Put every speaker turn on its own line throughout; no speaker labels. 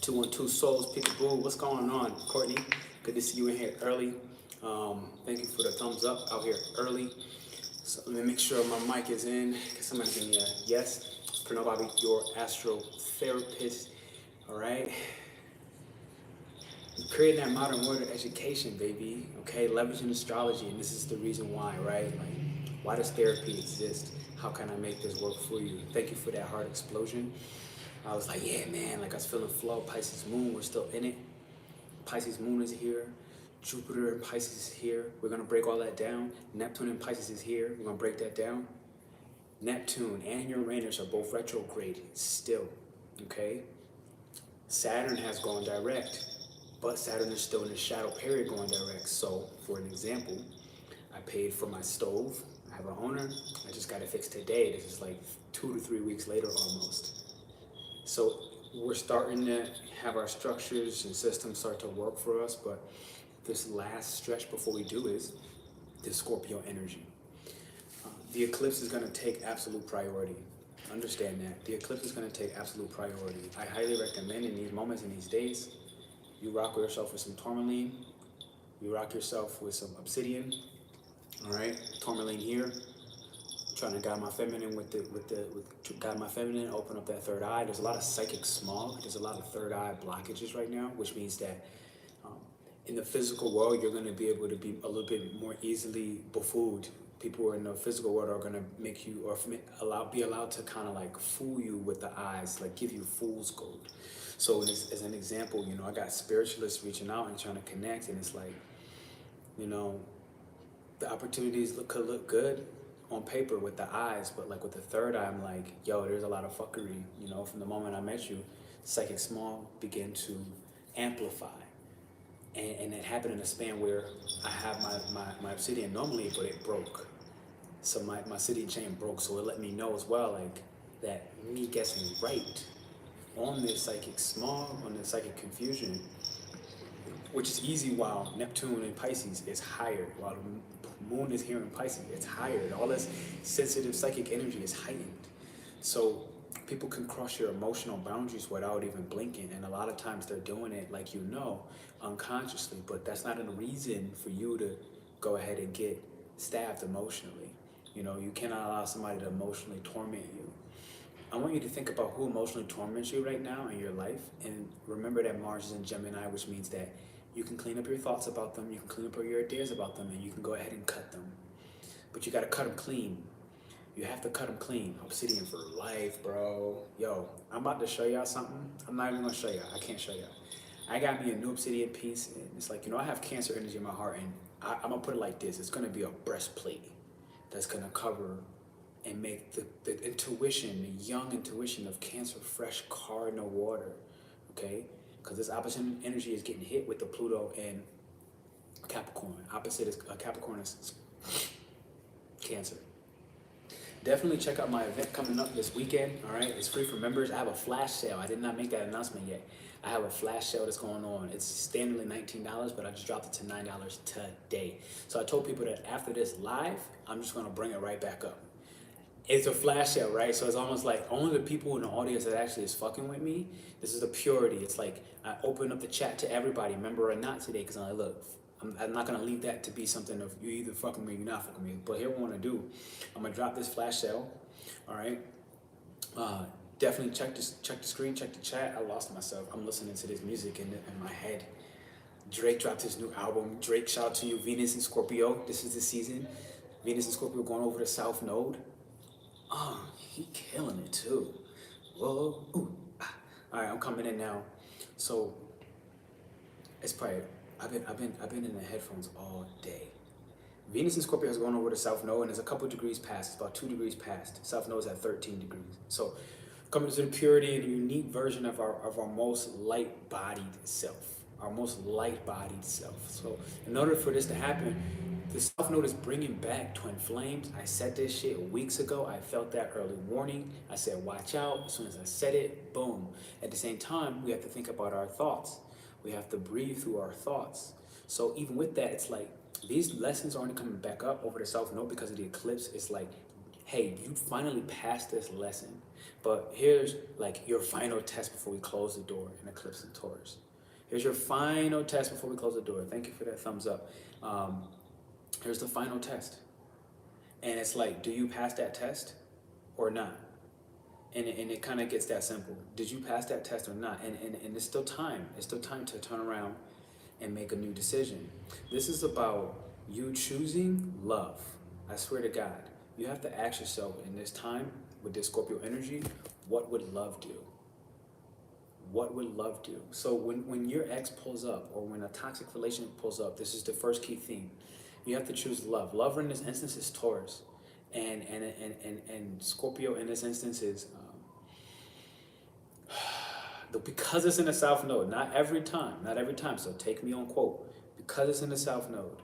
212 Souls, Peekaboo. What's going on, Courtney? Good to see you in here early. Thank you for the thumbs up out here early. So let me make sure my mic is in. Can somebody give me a yes? Pernell Bobby, your astro therapist. All right. Creating that modern world of education, baby. Okay, leveraging astrology, and this is the reason why, right? Like, why does therapy exist? How can I make this work for you? Thank you for that heart explosion. I was like, yeah, man, like I was feeling flow. Pisces moon, we're still in it. Pisces moon is here. Jupiter in Pisces is here. We're gonna break all that down. Neptune in Pisces is here. We're gonna break that down. Neptune and Uranus are both retrograde still, okay? Saturn has gone direct, but Saturn is still in the shadow period going direct. So, for an example, I paid for my stove. I have an owner. I just got it fixed today. This is like 2 to 3 weeks later almost. So we're starting to have our structures and systems start to work for us, but this last stretch before we do is the Scorpio energy. The eclipse is going to take absolute priority. Understand that. The eclipse is going to take absolute priority. I highly recommend in these moments, in these days, you rock yourself with some tourmaline. You rock yourself with some obsidian. All right, tourmaline here. Trying to guide my feminine with guide my feminine, open up that third eye. There's a lot of psychic smog. There's a lot of third eye blockages right now, which means that in the physical world, you're going to be able to be a little bit more easily befooled. People who are in the physical world are going to make you, or be allowed to kind of like fool you with the eyes, like give you fool's gold. So as an example, you know, I got spiritualists reaching out and trying to connect, and it's like, you know, the opportunities could look good on paper with the eyes, but like with the third eye, I'm like, yo, there's a lot of fuckery. You know, from the moment I met you, psychic smog began to amplify. And it happened in a span where I have my obsidian normally, but it broke. So my obsidian chain broke, so it let me know as well, like, that me guessing right on this psychic smog, on this psychic confusion, which is easy while Neptune in Pisces is higher, while the moon is here in Pisces, it's higher. All this sensitive psychic energy is heightened. So people can cross your emotional boundaries without even blinking, and a lot of times they're doing it, like, you know, unconsciously, but that's not a reason for you to go ahead and get stabbed emotionally. You know, you cannot allow somebody to emotionally torment you. I want you to think about who emotionally torments you right now in your life, and remember that Mars is in Gemini, which means that you can clean up your thoughts about them, you can clean up your ideas about them, and you can go ahead and cut them. But you gotta cut them clean. You have to cut them clean. Obsidian for life, bro. Yo, I'm about to show y'all something. I'm not even gonna show y'all. I can't show y'all. I got me a new obsidian piece, and it's like, you know, I have Cancer energy in my heart, and I'm gonna put it like this. It's gonna be a breastplate that's gonna cover and make the intuition, the young intuition of Cancer fresh cardinal water, okay? Because this opposite energy is getting hit with the Pluto in Capricorn. Opposite is Capricorn is Cancer. Definitely check out my event coming up this weekend, all right? It's free for members. I have a flash sale. I did not make that announcement yet. I have a flash sale that's going on. It's standardly $19, but I just dropped it to $9 today. So I told people that after this live, I'm just gonna bring it right back up. It's a flash sale, right? So it's almost like only the people in the audience that actually is fucking with me, this is the purity. It's like I open up the chat to everybody, member or not today, because I'm like, look, I'm not gonna leave that to be something of you either fucking me or you're not fucking me. But here what I wanna do, I'm gonna drop this flash sale, all right? Definitely check the screen, check the chat. I lost myself. I'm listening to this music in my head. Drake dropped his new album. Drake, shout out to you. Venus in Scorpio. This is the season. Venus in Scorpio going over the South Node. Oh, he killing it too. Whoa, ooh, ah. All right, I'm coming in now. So it's probably I've been in the headphones all day. Venus in Scorpio is going over the South Node, and it's a couple degrees past. It's about 2 degrees past. South Node is at 13 degrees. So coming to the purity and the unique version of our most light-bodied self. Our most light-bodied self. So in order for this to happen, the South Node is bringing back twin flames. I said this shit weeks ago. I felt that early warning. I said, watch out. As soon as I said it, boom. At the same time, we have to think about our thoughts. We have to breathe through our thoughts. So even with that, it's like, these lessons aren't coming back up over the South Node because of the eclipse. It's like, hey, you finally passed this lesson. But here's like your final test before we close the door in Eclipse in Taurus. Here's your final test before we close the door. Thank you for that thumbs up. Here's the final test. And it's like, do you pass that test or not? And it kind of gets that simple. Did you pass that test or not? And it's still time. It's still time to turn around and make a new decision. This is about you choosing love. I swear to God, you have to ask yourself in this time with this Scorpio energy, what would love do? What would love do? So when your ex pulls up or when a toxic relationship pulls up, this is the first key theme. You have to choose love. Love in this instance is Taurus. And Scorpio in this instance is, because it's in the South Node, not every time, so take me on quote, because it's in the South Node.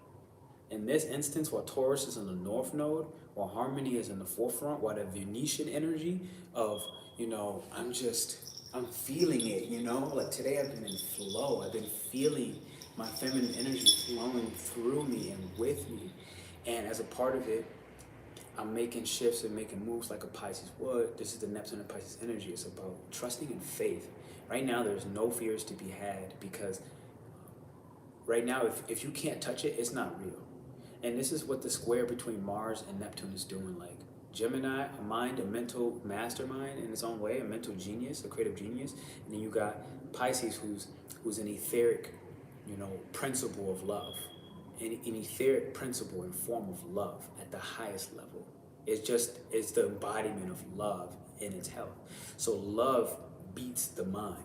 In this instance, while Taurus is in the North Node, while Harmony is in the forefront, while the Venetian energy of, I'm feeling it, like today I've been in flow, I've been feeling my feminine energy flowing through me and with me. And as a part of it, I'm making shifts and making moves like a Pisces would. This is the Neptune in Pisces energy. It's about trusting in faith. Right now, there's no fears to be had because right now, if you can't touch it, it's not real. And this is what the square between Mars and Neptune is doing. Like Gemini, a mind, a mental mastermind in its own way, a mental genius, a creative genius. And then you got Pisces, who's an etheric, principle of love. An etheric principle and form of love at the highest level. It's the embodiment of love in its health. So love beats the mind.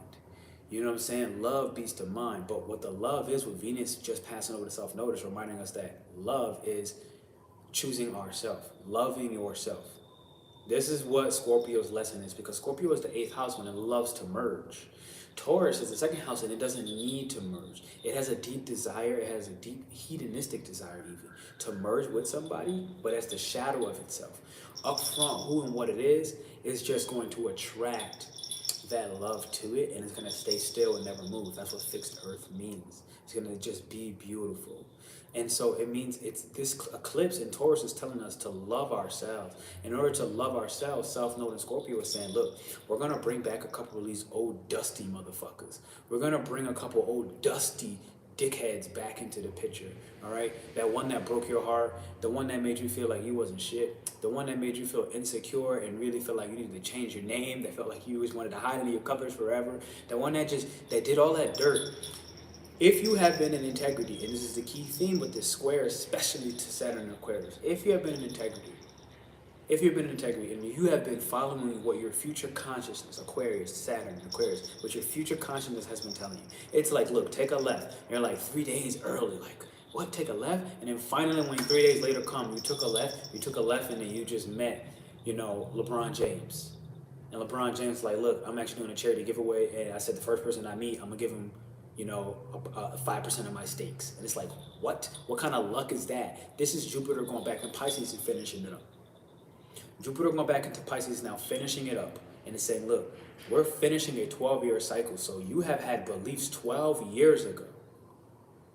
You know what I'm saying? Love beats the mind. But what the love is with Venus just passing over the South Node is reminding us that love is choosing ourselves, loving yourself. This is what Scorpio's lesson is, because Scorpio is the 8th house when it loves to merge. Taurus is the 2nd house and it doesn't need to merge. It has a deep desire, it has a deep hedonistic desire even to merge with somebody, but as the shadow of itself. Up front, who and what it is just going to attract that love to it, and it's going to stay still and never move. That's what fixed earth means. It's going to just be beautiful. And so it means it's this eclipse in Taurus is telling us to love ourselves. In order to love ourselves, South Node and Scorpio is saying, look, we're going to bring back a couple of these old dusty motherfuckers. We're going to bring a couple old dusty dickheads back into the picture, all right? That one that broke your heart, the one that made you feel like you wasn't shit, the one that made you feel insecure and really feel like you needed to change your name, that felt like you always wanted to hide under your covers forever, the one that did all that dirt. If you have been in integrity, and this is the key theme with this square, especially to Saturn in Aquarius, if you have been in integrity, and you have been following what your future consciousness, Aquarius, Saturn, Aquarius, what your future consciousness has been telling you. It's like, look, take a left. You're like 3 days early, like, what, take a left? And then finally, when 3 days later come, you took a left, and then you just met, LeBron James. And LeBron James is like, look, I'm actually doing a charity giveaway, and I said the first person I meet, I'm gonna give him 5% of my stakes. And it's like, what? What kind of luck is that? This is Jupiter going back in Pisces and finishing it up. Jupiter going back into Pisces now, finishing it up. And it's saying, look, we're finishing a 12-year cycle. So you have had beliefs 12 years ago.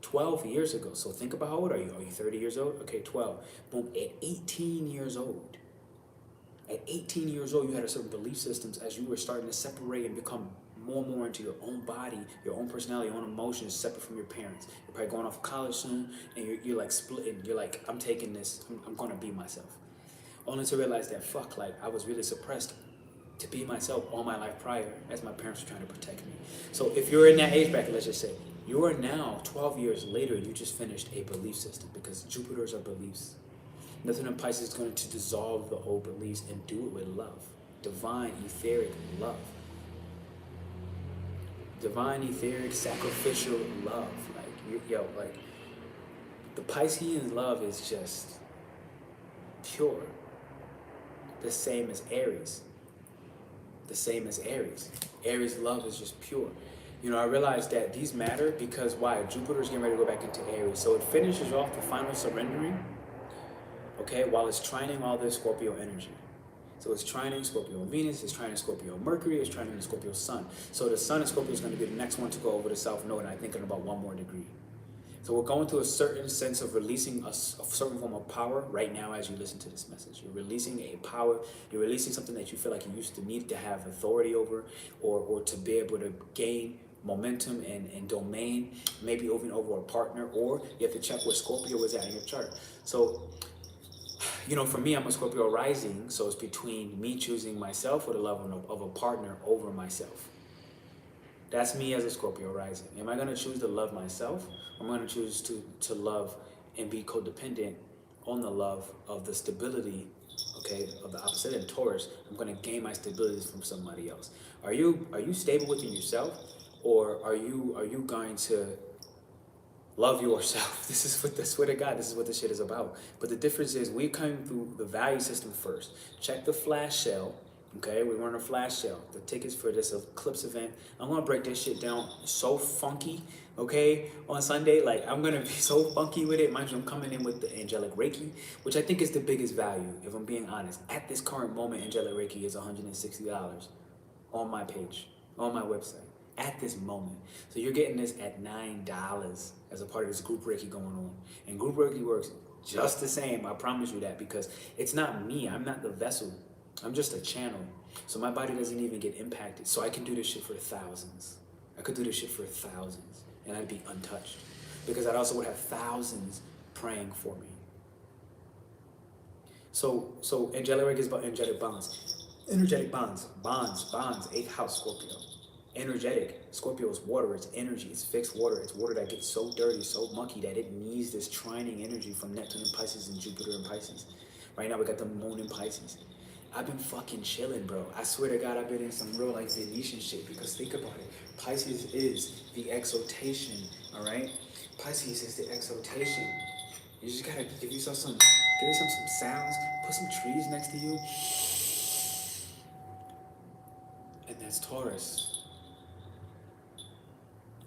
12 years ago. So think about how old are you? Are you 30 years old? Okay, 12. Boom, at 18 years old. At 18 years old, you had a certain belief systems as you were starting to separate and become more and more into your own body, your own personality, your own emotions, separate from your parents. You're probably going off to college soon, and you're like splitting. You're like, I'm taking this, I'm gonna be myself. Only to realize that, fuck, like, I was really suppressed to be myself all my life prior, as my parents were trying to protect me. So if you're in that age bracket, let's just say, you are now, 12 years later, you just finished a belief system, because Jupiter's are beliefs. Nothing in Pisces is going to dissolve the old beliefs and do it with love. Divine, etheric love. Divine, etheric, sacrificial love. Like, the Piscean love is just pure. The same as Aries. Aries love is just pure. I realized that these matter because why? Jupiter's getting ready to go back into Aries. So it finishes off the final surrendering, okay, while it's trining all this Scorpio energy. So it's trining Scorpio Venus, it's trining Scorpio Mercury, it's trining Scorpio Sun. So the Sun in Scorpio is going to be the next one to go over the South Node, and I think in about 1 more degree. So we're going through a certain sense of releasing a certain form of power right now as you listen to this message. You're releasing a power, you're releasing something that you feel like you used to need to have authority over, or to be able to gain momentum and domain, maybe even over a partner, or you have to check where Scorpio is at in your chart. So, you know, for me, I'm a Scorpio rising, so it's between me choosing myself or the love of a partner over myself. That's me as a Scorpio rising. Am I going to choose to love myself? I'm going to choose to love and be codependent on the love of the stability, okay, of the opposite. In Taurus, I'm going to gain my stability from somebody else. Are you stable within yourself, or are you going to love yourself? This is what, I swear to God, this is what this shit is about. But the difference is we come through the value system first. Check the flash sale. Okay, we run a flash sale. The tickets for this Eclipse event, I'm gonna break this shit down so funky, okay, on Sunday. Like, I'm gonna be so funky with it. Mind you, I'm coming in with the angelic Reiki, which I think is the biggest value, if I'm being honest. At this current moment, angelic Reiki is $160 on my page, on my website, at this moment. So you're getting this at $9 as a part of this group Reiki going on. And group Reiki works just the same, I promise you that, because it's not me, I'm not the vessel. I'm just a channel. So my body doesn't even get impacted. So I can do this shit for thousands. I could do this shit for thousands and I'd be untouched, because I also would have thousands praying for me. So angelic Reiki is about energetic bonds. Energetic bonds, 8th house Scorpio. Energetic, Scorpio is water, it's energy, it's fixed water. It's water that gets so dirty, so mucky that it needs this trining energy from Neptune in Pisces and Jupiter in Pisces. Right now we got the moon in Pisces. I've been fucking chilling, bro. I swear to God, I've been in some real like Venetian shit, because think about it. Pisces is the exaltation, all right? Pisces is the exaltation. You just gotta give yourself some sounds, put some trees next to you. And that's Taurus.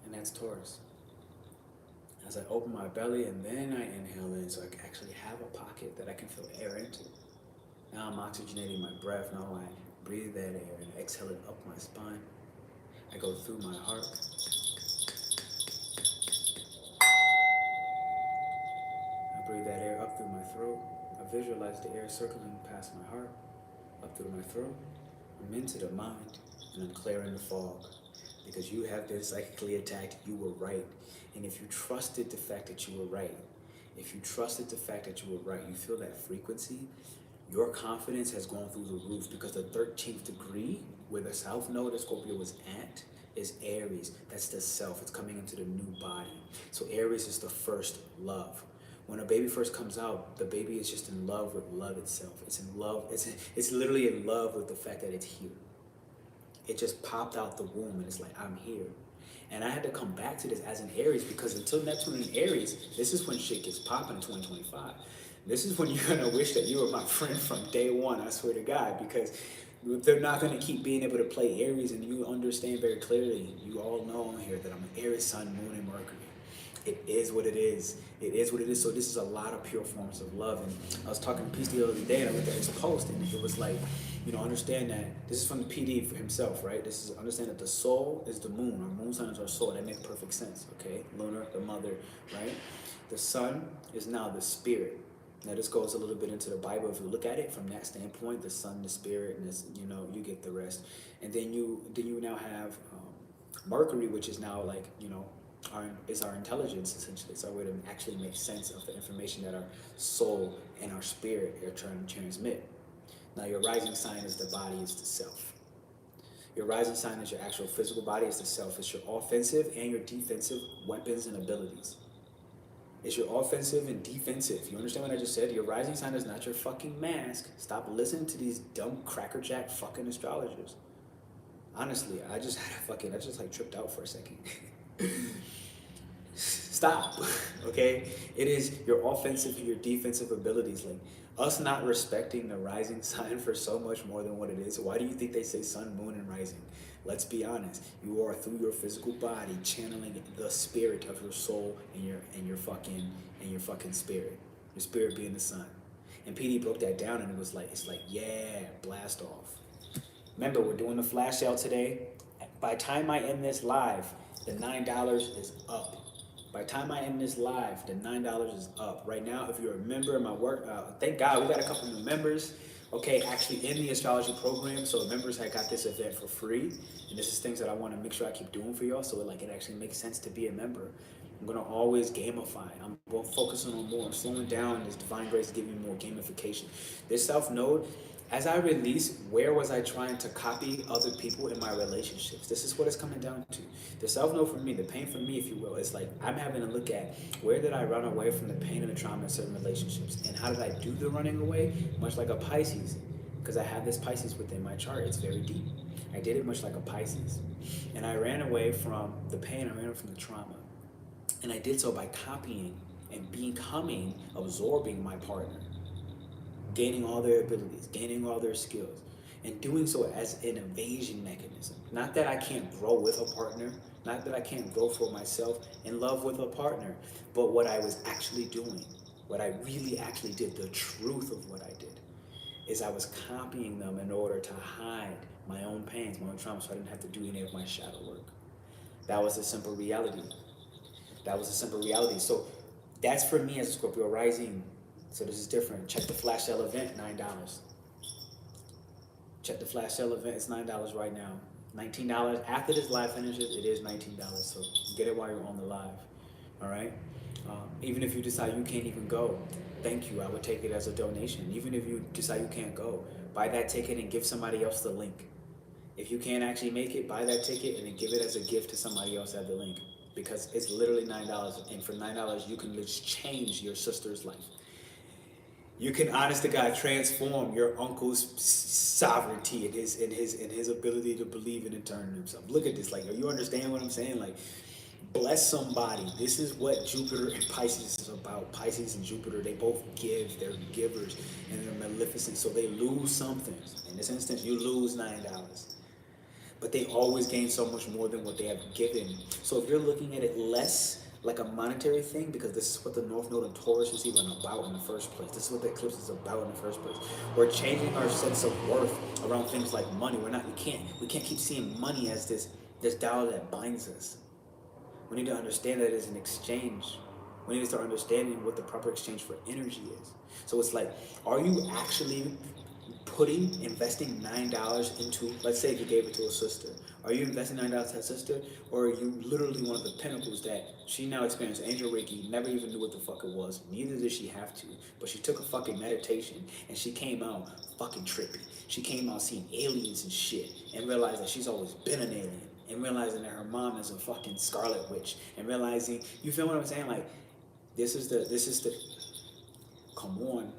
And that's Taurus. As I open my belly and then I inhale in, so I can actually have a pocket that I can feel air into. Now I'm oxygenating my breath. Now I breathe that air and exhale it up my spine. I go through my heart. I breathe that air up through my throat. I visualize the air circling past my heart, up through my throat. I'm into the mind, and I'm clearing the fog. Because you have been psychically attacked, you were right. And if you trusted the fact that you were right, you feel that frequency, your confidence has gone through the roof, because the 13th degree, where the south node of Scorpio is at, is Aries. That's the self. It's coming into the new body. So Aries is the first love. When a baby first comes out, the baby is just in love with love itself. It's in love. It's literally in love with the fact that it's here. It just popped out the womb and it's like, I'm here. And I had to come back to this as an Aries, because until Neptune in Aries, this is when shit gets popping in 2025. This is when you're gonna wish that you were my friend from day one, I swear to God, because they're not gonna keep being able to play Aries, and you understand very clearly, you all know here that I'm an Aries, Sun, Moon, and Mercury. It is what it is. It is what it is. So this is a lot of pure forms of love. And I was talking to Peace the other day, and I looked at his post, and it was like, you know, understand that this is from the PD for himself, right? This is, understand that the soul is the moon. Our moon sign is our soul. That makes perfect sense, okay? Lunar, the mother, right? The sun is now the spirit. Now this goes a little bit into the Bible. If you look at it from that standpoint, the sun, the spirit, and this, you know, you get the rest. And then you now have Mercury, which is now like, you know, is our intelligence, essentially. It's our way to actually make sense of the information that our soul and our spirit are trying to transmit. Now your rising sign is the body, is the self. Your rising sign is your actual physical body, is the self. It's your offensive and your defensive weapons and abilities. It's your offensive and defensive. You understand what I just said? Your rising sign is not your fucking mask. Stop listening to these dumb crackerjack fucking astrologers. Honestly, I just like tripped out for a second. Stop, okay? It is your offensive and your defensive abilities. Like, us not respecting the rising sign for so much more than what it is. Why do you think they say sun, moon, and rising? Let's be honest. You are, through your physical body, channeling the spirit of your soul and your fucking spirit. Your spirit being the sun. And PD broke that down, and it's like, yeah, blast off. Remember, we're doing the flash sale today. By the time I end this live, the $9 is up. By the time I end this live, the $9 is up. Right now, if you're a member of my work, thank God we got a couple new members. Okay, actually in the astrology program, so members, I got this event for free, and this is things that I want to make sure I keep doing for y'all, so it actually makes sense to be a member. I'm gonna always gamify. I'm focusing on more. I'm slowing down. This divine grace is giving me more gamification. This self node, as I release, where was I trying to copy other people in my relationships? This is what it's coming down to. The self node for me, the pain for me, if you will, is like I'm having to look at where did I run away from the pain and the trauma in certain relationships, and how did I do the running away? Much like a Pisces, because I have this Pisces within my chart. It's very deep. I did it much like a Pisces, and I ran away from the pain. I ran away from the trauma. And I did so by copying and becoming, absorbing my partner, gaining all their abilities, gaining all their skills, and doing so as an evasion mechanism. Not that I can't grow with a partner, not that I can't grow for myself in love with a partner, but what I was actually doing, what I really actually did, the truth of what I did, is I was copying them in order to hide my own pains, my own trauma, so I didn't have to do any of my shadow work. That was a simple reality. That was a simple reality. So that's for me as a Scorpio rising. So this is different. Check the flash sale event, $9. Check the flash sale event, it's $9 right now. $19. After this live finishes, it is $19. So get it while you're on the live. All right? Even if you decide you can't even go, thank you. I would take it as a donation. Even if you decide you can't go, buy that ticket and give somebody else the link. If you can't actually make it, buy that ticket and then give it as a gift to somebody else at the link. Because it's literally $9, and for $9 you can just change your sister's life. You can, honest to God, transform your uncle's sovereignty and his ability to believe and turn himself. Look at this, like, you understand what I'm saying? Like, bless somebody. This is what Jupiter and Pisces is about. Pisces and Jupiter, they both give. They're givers, and they're maleficent, so they lose something. In this instance, you lose $9. But they always gain so much more than what they have given. So if you're looking at it less like a monetary thing, because this is what the North Node in Taurus is even about in the first place. This is what the eclipse is about in the first place. We're changing our sense of worth around things like money. We can't keep seeing money as this dollar that binds us. We need to understand that it's an exchange. We need to start understanding what the proper exchange for energy is. So it's like, are you actually investing $9 into, let's say if you gave it to a sister, are you investing $9 to that sister, or are you literally one of the pinnacles that she now experienced angel Reiki, never even knew what the fuck it was, neither did she have to, but she took a fucking meditation and she came out fucking trippy. She came out seeing aliens and shit and realized that she's always been an alien, and realizing that her mom is a fucking scarlet witch, and realizing, you feel what I'm saying? Like, this is the, come on.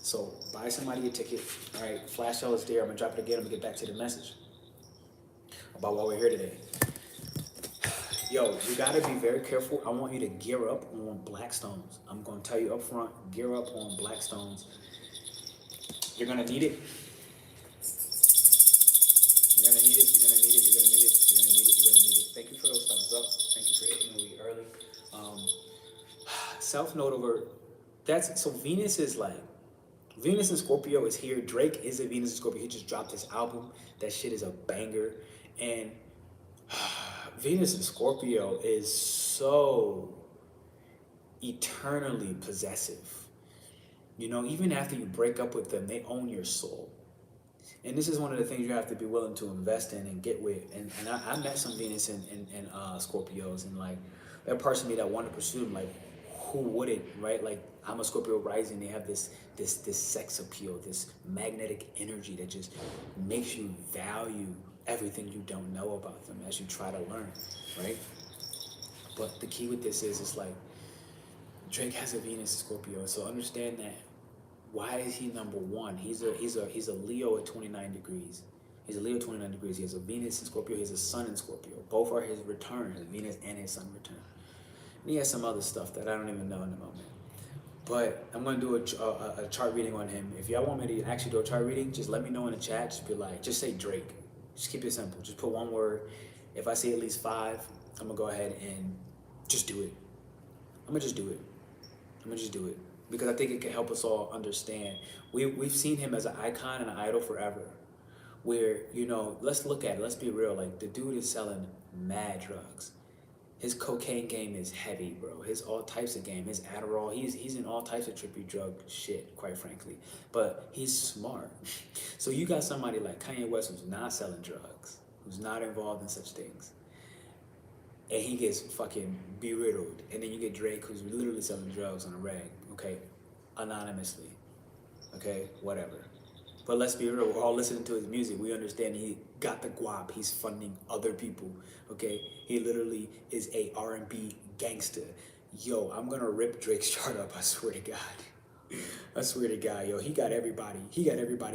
So buy somebody a ticket. All right, flash sale is there. I'm gonna drop it again. I'm gonna get back to the message about why we're here today. Yo, you gotta be very careful. I want you to gear up on black stones. I'm gonna tell you up front, gear up on black stones. You're gonna need it. You're gonna need it. You're gonna need it. You're gonna need it. You're gonna need it. You're gonna need it. Thank you for those thumbs up. Thank you for hitting the week early. Self note over. So Venus is like. Venus in Scorpio is here. Drake is a Venus in Scorpio. He just dropped his album. That shit is a banger. And Venus in Scorpio is so eternally possessive. You know, even after you break up with them, they own your soul. And this is one of the things you have to be willing to invest in and get with. And I met some Venus and Scorpios, and like, that person me that wanted to pursue them, like, who wouldn't, right? Like, I'm a Scorpio rising. They have this sex appeal, this magnetic energy that just makes you value everything you don't know about them as you try to learn, right? But the key with this is, it's like, Drake has a Venus in Scorpio, so understand that. Why is he number one? He's a Leo at 29 degrees. He's a Leo 29 degrees. He has a Venus in Scorpio. He has a Sun in Scorpio. Both are his return, his Venus and his Sun return. And he has some other stuff that I don't even know in the moment. But I'm going to do a chart reading on him. If y'all want me to actually do a chart reading, just let me know in the chat. Just be like, just say Drake. Just keep it simple. Just put one word. If I see at least 5, I'm going to go ahead and just do it. I'm going to just do it. I'm going to just do it. Because I think it can help us all understand. We've seen him as an icon and an idol forever. Where, you know, let's look at it. Let's be real. Like, the dude is selling mad drugs. His cocaine game is heavy, bro. His all types of game. His Adderall. He's in all types of trippy drug shit, quite frankly. But he's smart. So you got somebody like Kanye West who's not selling drugs, who's not involved in such things, and he gets fucking beriddled. And then you get Drake, who's literally selling drugs on a reg, okay, anonymously, okay, whatever. But let's be real, we're all listening to his music. We understand he got the guap. He's funding other people, okay? He literally is a R&B gangster. Yo, I'm gonna rip Drake's chart up, I swear to God. I swear to God, yo, he got everybody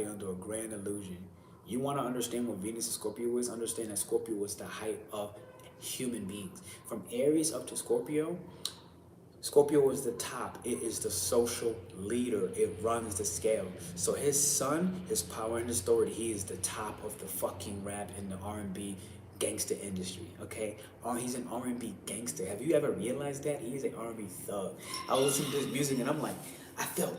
under a grand illusion. You wanna understand what Venus and Scorpio is? Understand that Scorpio is the height of human beings. From Aries up to Scorpio, Scorpio is the top. It is the social leader. It runs the scale. So his son, his power and authority, he is the top of the fucking rap and the R&B gangster industry, okay? He's an R&B gangster. Have you ever realized that? He is an R&B thug. I was listening to this music and I'm like, I felt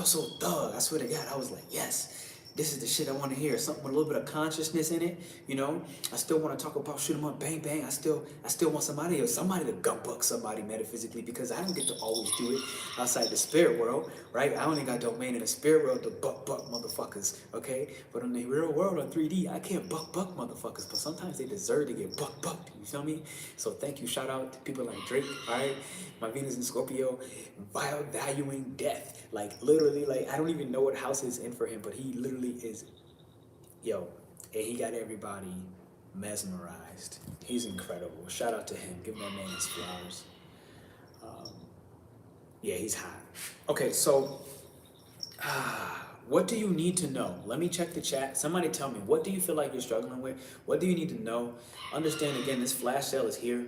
so thug. I swear to God, I was like, yes. This is the shit I want to hear. Something with a little bit of consciousness in it, you know. I still want to talk about shoot 'em up, bang bang. I still want somebody to gun buck somebody metaphysically, because I don't get to always do it outside the spirit world, right? I only got domain in the spirit world to buck motherfuckers, okay? But in the real world on 3D, I can't buck motherfuckers. But sometimes they deserve to get bucked. You feel me? So thank you, shout out to people like Drake, all right? My Venus in Scorpio, valuing death. Like literally, like I don't even know what house is in for him, but he literally is, yo, and he got everybody mesmerized. He's incredible. Shout out to him. Give that man his flowers. Yeah, he's hot. Okay, so what do you need to know? Let me check the chat. Somebody tell me, what do you feel like you're struggling with? What do you need to know? Understand, again, this flash sale is here.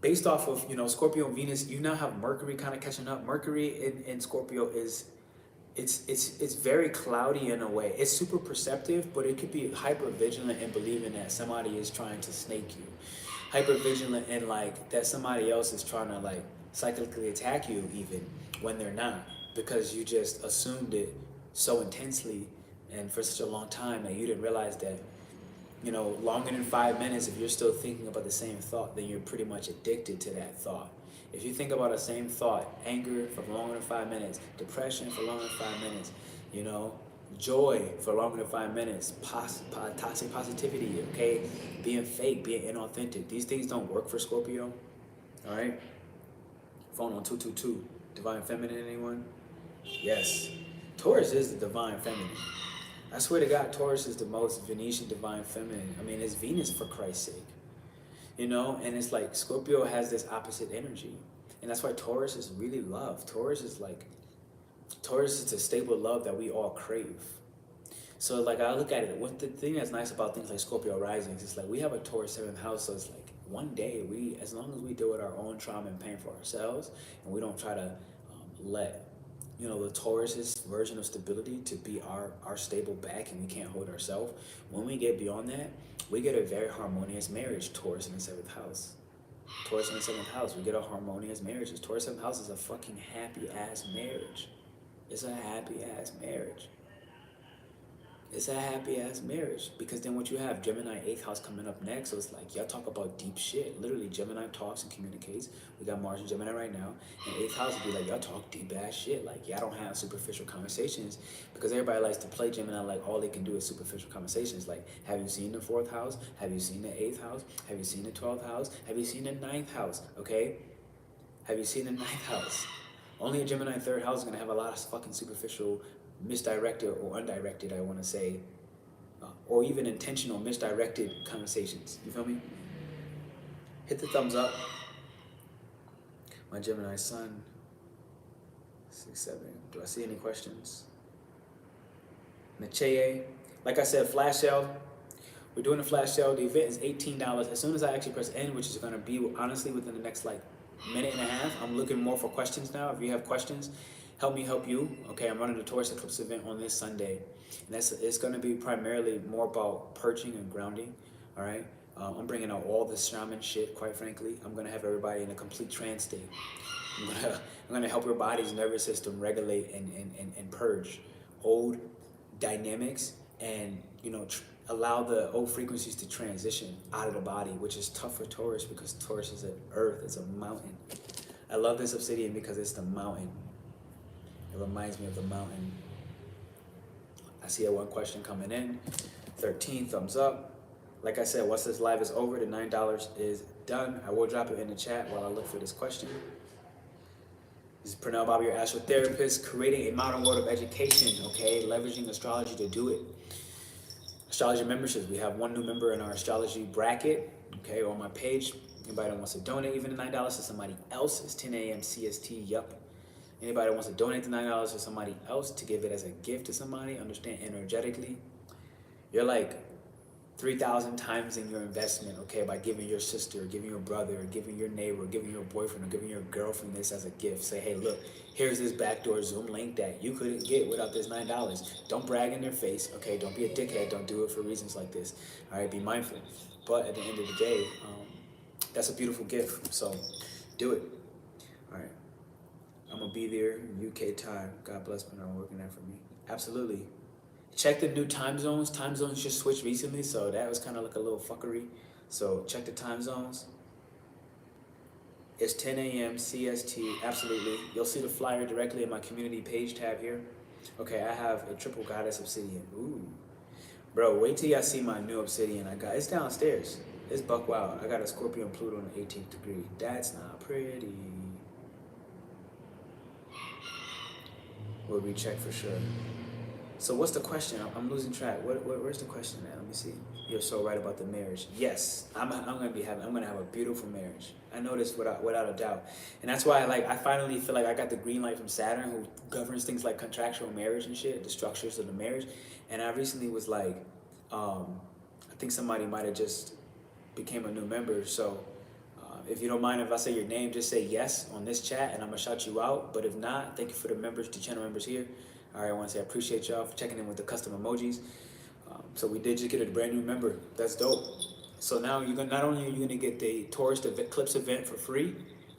Based off of, you know, Scorpio and Venus, you now have Mercury kind of catching up. Mercury in Scorpio is, it's very cloudy in a way. It's super perceptive, but it could be hyper vigilant and believing that somebody is trying to snake you. Hyper vigilant and like that somebody else is trying to like psychically attack you even when they're not, because you just assumed it so intensely and for such a long time that you didn't realize that, you know, longer than 5 minutes, if you're still thinking about the same thought, then you're pretty much addicted to that thought. If you think about the same thought, anger for longer than 5 minutes, depression for longer than 5 minutes, you know, joy for longer than 5 minutes, toxic positivity, okay, being fake, being inauthentic, these things don't work for Scorpio, all right? Phone on 222, Divine Feminine, anyone? Yes. Taurus is the Divine Feminine. I swear to God, Taurus is the most Venetian Divine Feminine. I mean, it's Venus, for Christ's sake. You know, and it's like Scorpio has this opposite energy. And that's why Taurus is really love. Taurus is a stable love that we all crave. So like I look at it, what the thing that's nice about things like Scorpio risings, it's like we have a Taurus 7th house, so it's like one day as long as we deal with our own trauma and pain for ourselves, and we don't try to let, you know, the Taurus's version of stability to be our stable back, and we can't hold ourselves. When we get beyond that, we get a very harmonious marriage, Taurus in the 7th house. Taurus in the 7th house, we get a harmonious marriage. Taurus 7th house is a fucking happy-ass marriage. It's a happy-ass marriage. It's a happy-ass marriage, because then what you have, Gemini 8th house coming up next, so it's like, y'all talk about deep shit. Literally, Gemini talks and communicates. We got Mars and Gemini right now, and 8th house would be like, y'all talk deep-ass shit. Like, y'all don't have superficial conversations, because everybody likes to play Gemini like all they can do is superficial conversations. Like, have you seen the 4th house? Have you seen the 8th house? Have you seen the 12th house? Have you seen the 9th house? Okay? Have you seen the 9th house? Only a Gemini 3rd house is going to have a lot of fucking superficial, misdirected or undirected, I want to say, or even intentional misdirected conversations. You feel me? Hit the thumbs up. My Gemini sun, 6-7. Do I see any questions? Nacheye. Like I said, flash sale. We're doing a flash sale. The event is $18. As soon as I actually press end, which is going to be honestly within the next like minute and a half, I'm looking more for questions now. If you have questions, help me help you. Okay, I'm running the Taurus Eclipse event on this Sunday, and it's going to be primarily more about purging and grounding. All right, I'm bringing out all the shaman shit. Quite frankly, I'm going to have everybody in a complete trance state. I'm gonna help your body's nervous system regulate and purge old dynamics and, you know, allow the old frequencies to transition out of the body, which is tough for Taurus because Taurus is an earth, it's a mountain. I love this obsidian because it's the mountain. It reminds me of the mountain. I see one question coming in. 13 thumbs up. Like I said, once this live is over, the $9 is done. I will drop it in the chat while I look for this question. This is Pernell Bobby, your astrotherapist, creating a modern world of education, okay? Leveraging astrology to do it. Astrology memberships, we have one new member in our astrology bracket, okay, on my page. Anybody that wants to donate even the $9 to somebody else, it's 10 a.m. CST, yup. Anybody that wants to donate the $9 to somebody else to give it as a gift to somebody, understand energetically, you're like 3,000 times in your investment, okay, by giving your sister, or giving your brother, or giving your neighbor, or giving your boyfriend, or giving your girlfriend this as a gift. Say, hey, look, here's this backdoor Zoom link that you couldn't get without this $9. Don't brag in their face, okay? Don't be a dickhead. Don't do it for reasons like this, all right? Be mindful. But at the end of the day, that's a beautiful gift, so do it, all right? I'm gonna be there UK time. God bless me, I'm working that for me. Absolutely. Check the new time zones. Time zones just switched recently, so that was kind of like a little fuckery. So check the time zones. It's 10 a.m. CST, absolutely. You'll see the flyer directly in my community page tab here. Okay, I have a triple goddess obsidian. Ooh. Bro, wait till y'all see my new obsidian I got. It's downstairs. It's buck wild. I got a Scorpio and Pluto in the 18th degree. That's not pretty. We'll recheck for sure. So what's the question? I'm losing track. Where's the question at? Let me see. You're so right about the marriage. Yes, I'm gonna have a beautiful marriage. I know this without a doubt, and that's why I finally feel like I got the green light from Saturn, who governs things like contractual marriage and shit, the structures of the marriage. And I recently was like, I think somebody might have just became a new member. So if you don't mind if I say your name, just say yes on this chat, and I'm gonna shout you out. But if not, thank you for the members, the channel members here. All right, I want to say I appreciate y'all for checking in with the custom emojis. So we did just get a brand new member. That's dope. So now not only are you gonna get the Taurus Eclipse event for free,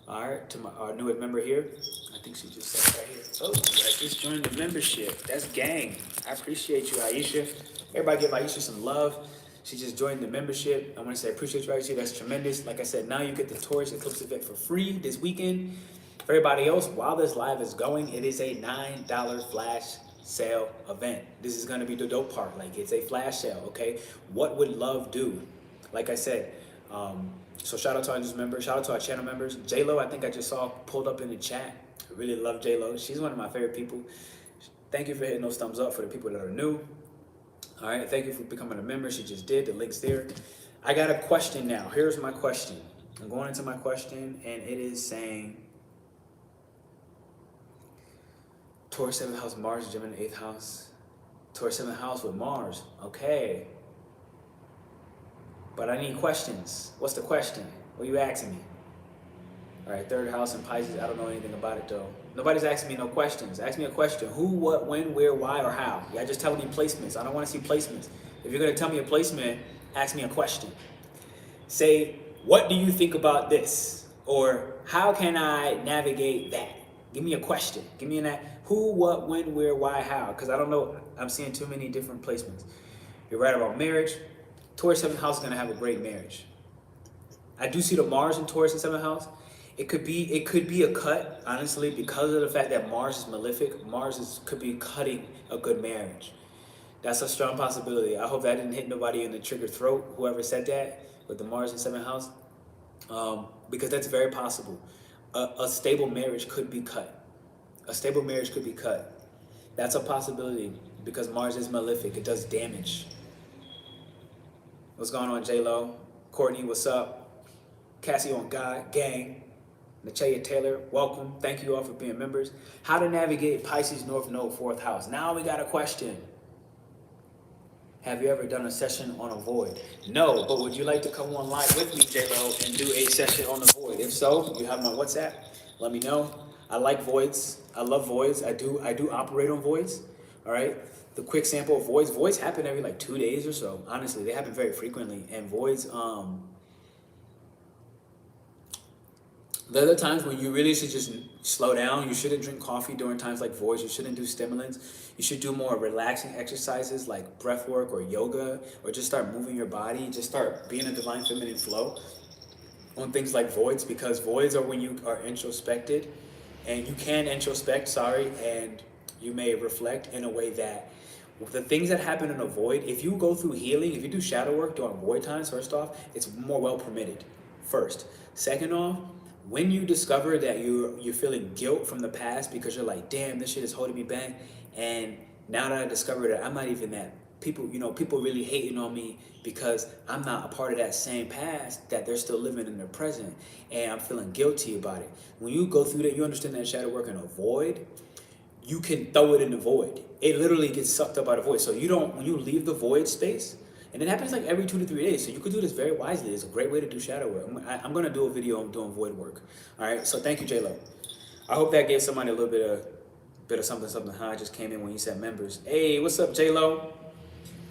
all right, to our new member here. I think she just said right here. Oh, I just joined the membership. That's gang. I appreciate you, Aisha. Everybody give Aisha some love. She just joined the membership. I want to say I appreciate you, Aisha. That's tremendous. Like I said, now you get the Taurus Eclipse event for free this weekend. For everybody else, while this live is going, it is a $9 flash sale event. This is going to be the dope part. Like, it's a flash sale, okay? What would love do? Like I said, so shout out to our new members. Shout out to our channel members. J-Lo, I think I just saw pulled up in the chat. I really love J-Lo. She's one of my favorite people. Thank you for hitting those thumbs up for the people that are new. All right, thank you for becoming a member. She just did. The link's there. I got a question now. Here's my question. I'm going into my question, and it is saying, Taurus 7th house, Mars, Gemini 8th house. Taurus 7th house with Mars. Okay. But I need questions. What's the question? What are you asking me? All right, 3rd house in Pisces. I don't know anything about it, though. Nobody's asking me no questions. Ask me a question. Who, what, when, where, why, or how. Y'all just telling me placements. I don't want to see placements. If you're going to tell me a placement, ask me a question. Say, what do you think about this? Or how can I navigate that? Give me a question. Give me who, what, when, where, why, how. Because I don't know. I'm seeing too many different placements. You're right about marriage. Taurus 7th house is going to have a great marriage. I do see the Mars in Taurus in 7th house. It could be a cut, honestly, because of the fact that Mars is malefic. Could be cutting a good marriage. That's a strong possibility. I hope that didn't hit nobody in the trigger throat, whoever said that, with the Mars in 7th house, because that's very possible. A stable marriage could be cut. A stable marriage could be cut. That's a possibility because Mars is malefic. It does damage. What's going on, J-Lo? Courtney, what's up? Cassie on God, gang. Nachaya Taylor, welcome. Thank you all for being members. How to navigate Pisces North Node 4th house. Now we got a question. Have you ever done a session on a void? No, but would you like to come on live with me, J-Lo, and do a session on the void? If so, you have my WhatsApp. Let me know. I like voids. I love voids. I do operate on voids. All right. The quick sample of voids. Voids happen every like 2 days or so. Honestly, they happen very frequently. And voids, The other times when you really should just slow down. You shouldn't drink coffee during times like voids. You shouldn't do stimulants. You should do more relaxing exercises like breath work or yoga, or just start moving your body. Just start being a divine feminine flow on things like voids, because voids are when you are introspected, and you can introspect, sorry, and you may reflect in a way that the things that happen in a void, if you go through healing, if you do shadow work during void times, first off, it's more well permitted. First. Second off, when you discover that you're feeling guilt from the past because you're like, damn, this shit is holding me back, and now that I discovered that I'm not even that, people, people really hating on me because I'm not a part of that same past that they're still living in their present, and I'm feeling guilty about it. When you go through that, you understand that shadow work in a void, you can throw it in the void. It literally gets sucked up by the void. So you don't, when you leave the void space, and it happens like every 2 to 3 days. So you could do this very wisely. It's a great way to do shadow work. I'm gonna do a video on doing void work. All right. So thank you, J-Lo. I hope that gave somebody a little bit of something. Huh? I just came in when you said members. Hey, what's up, J-Lo?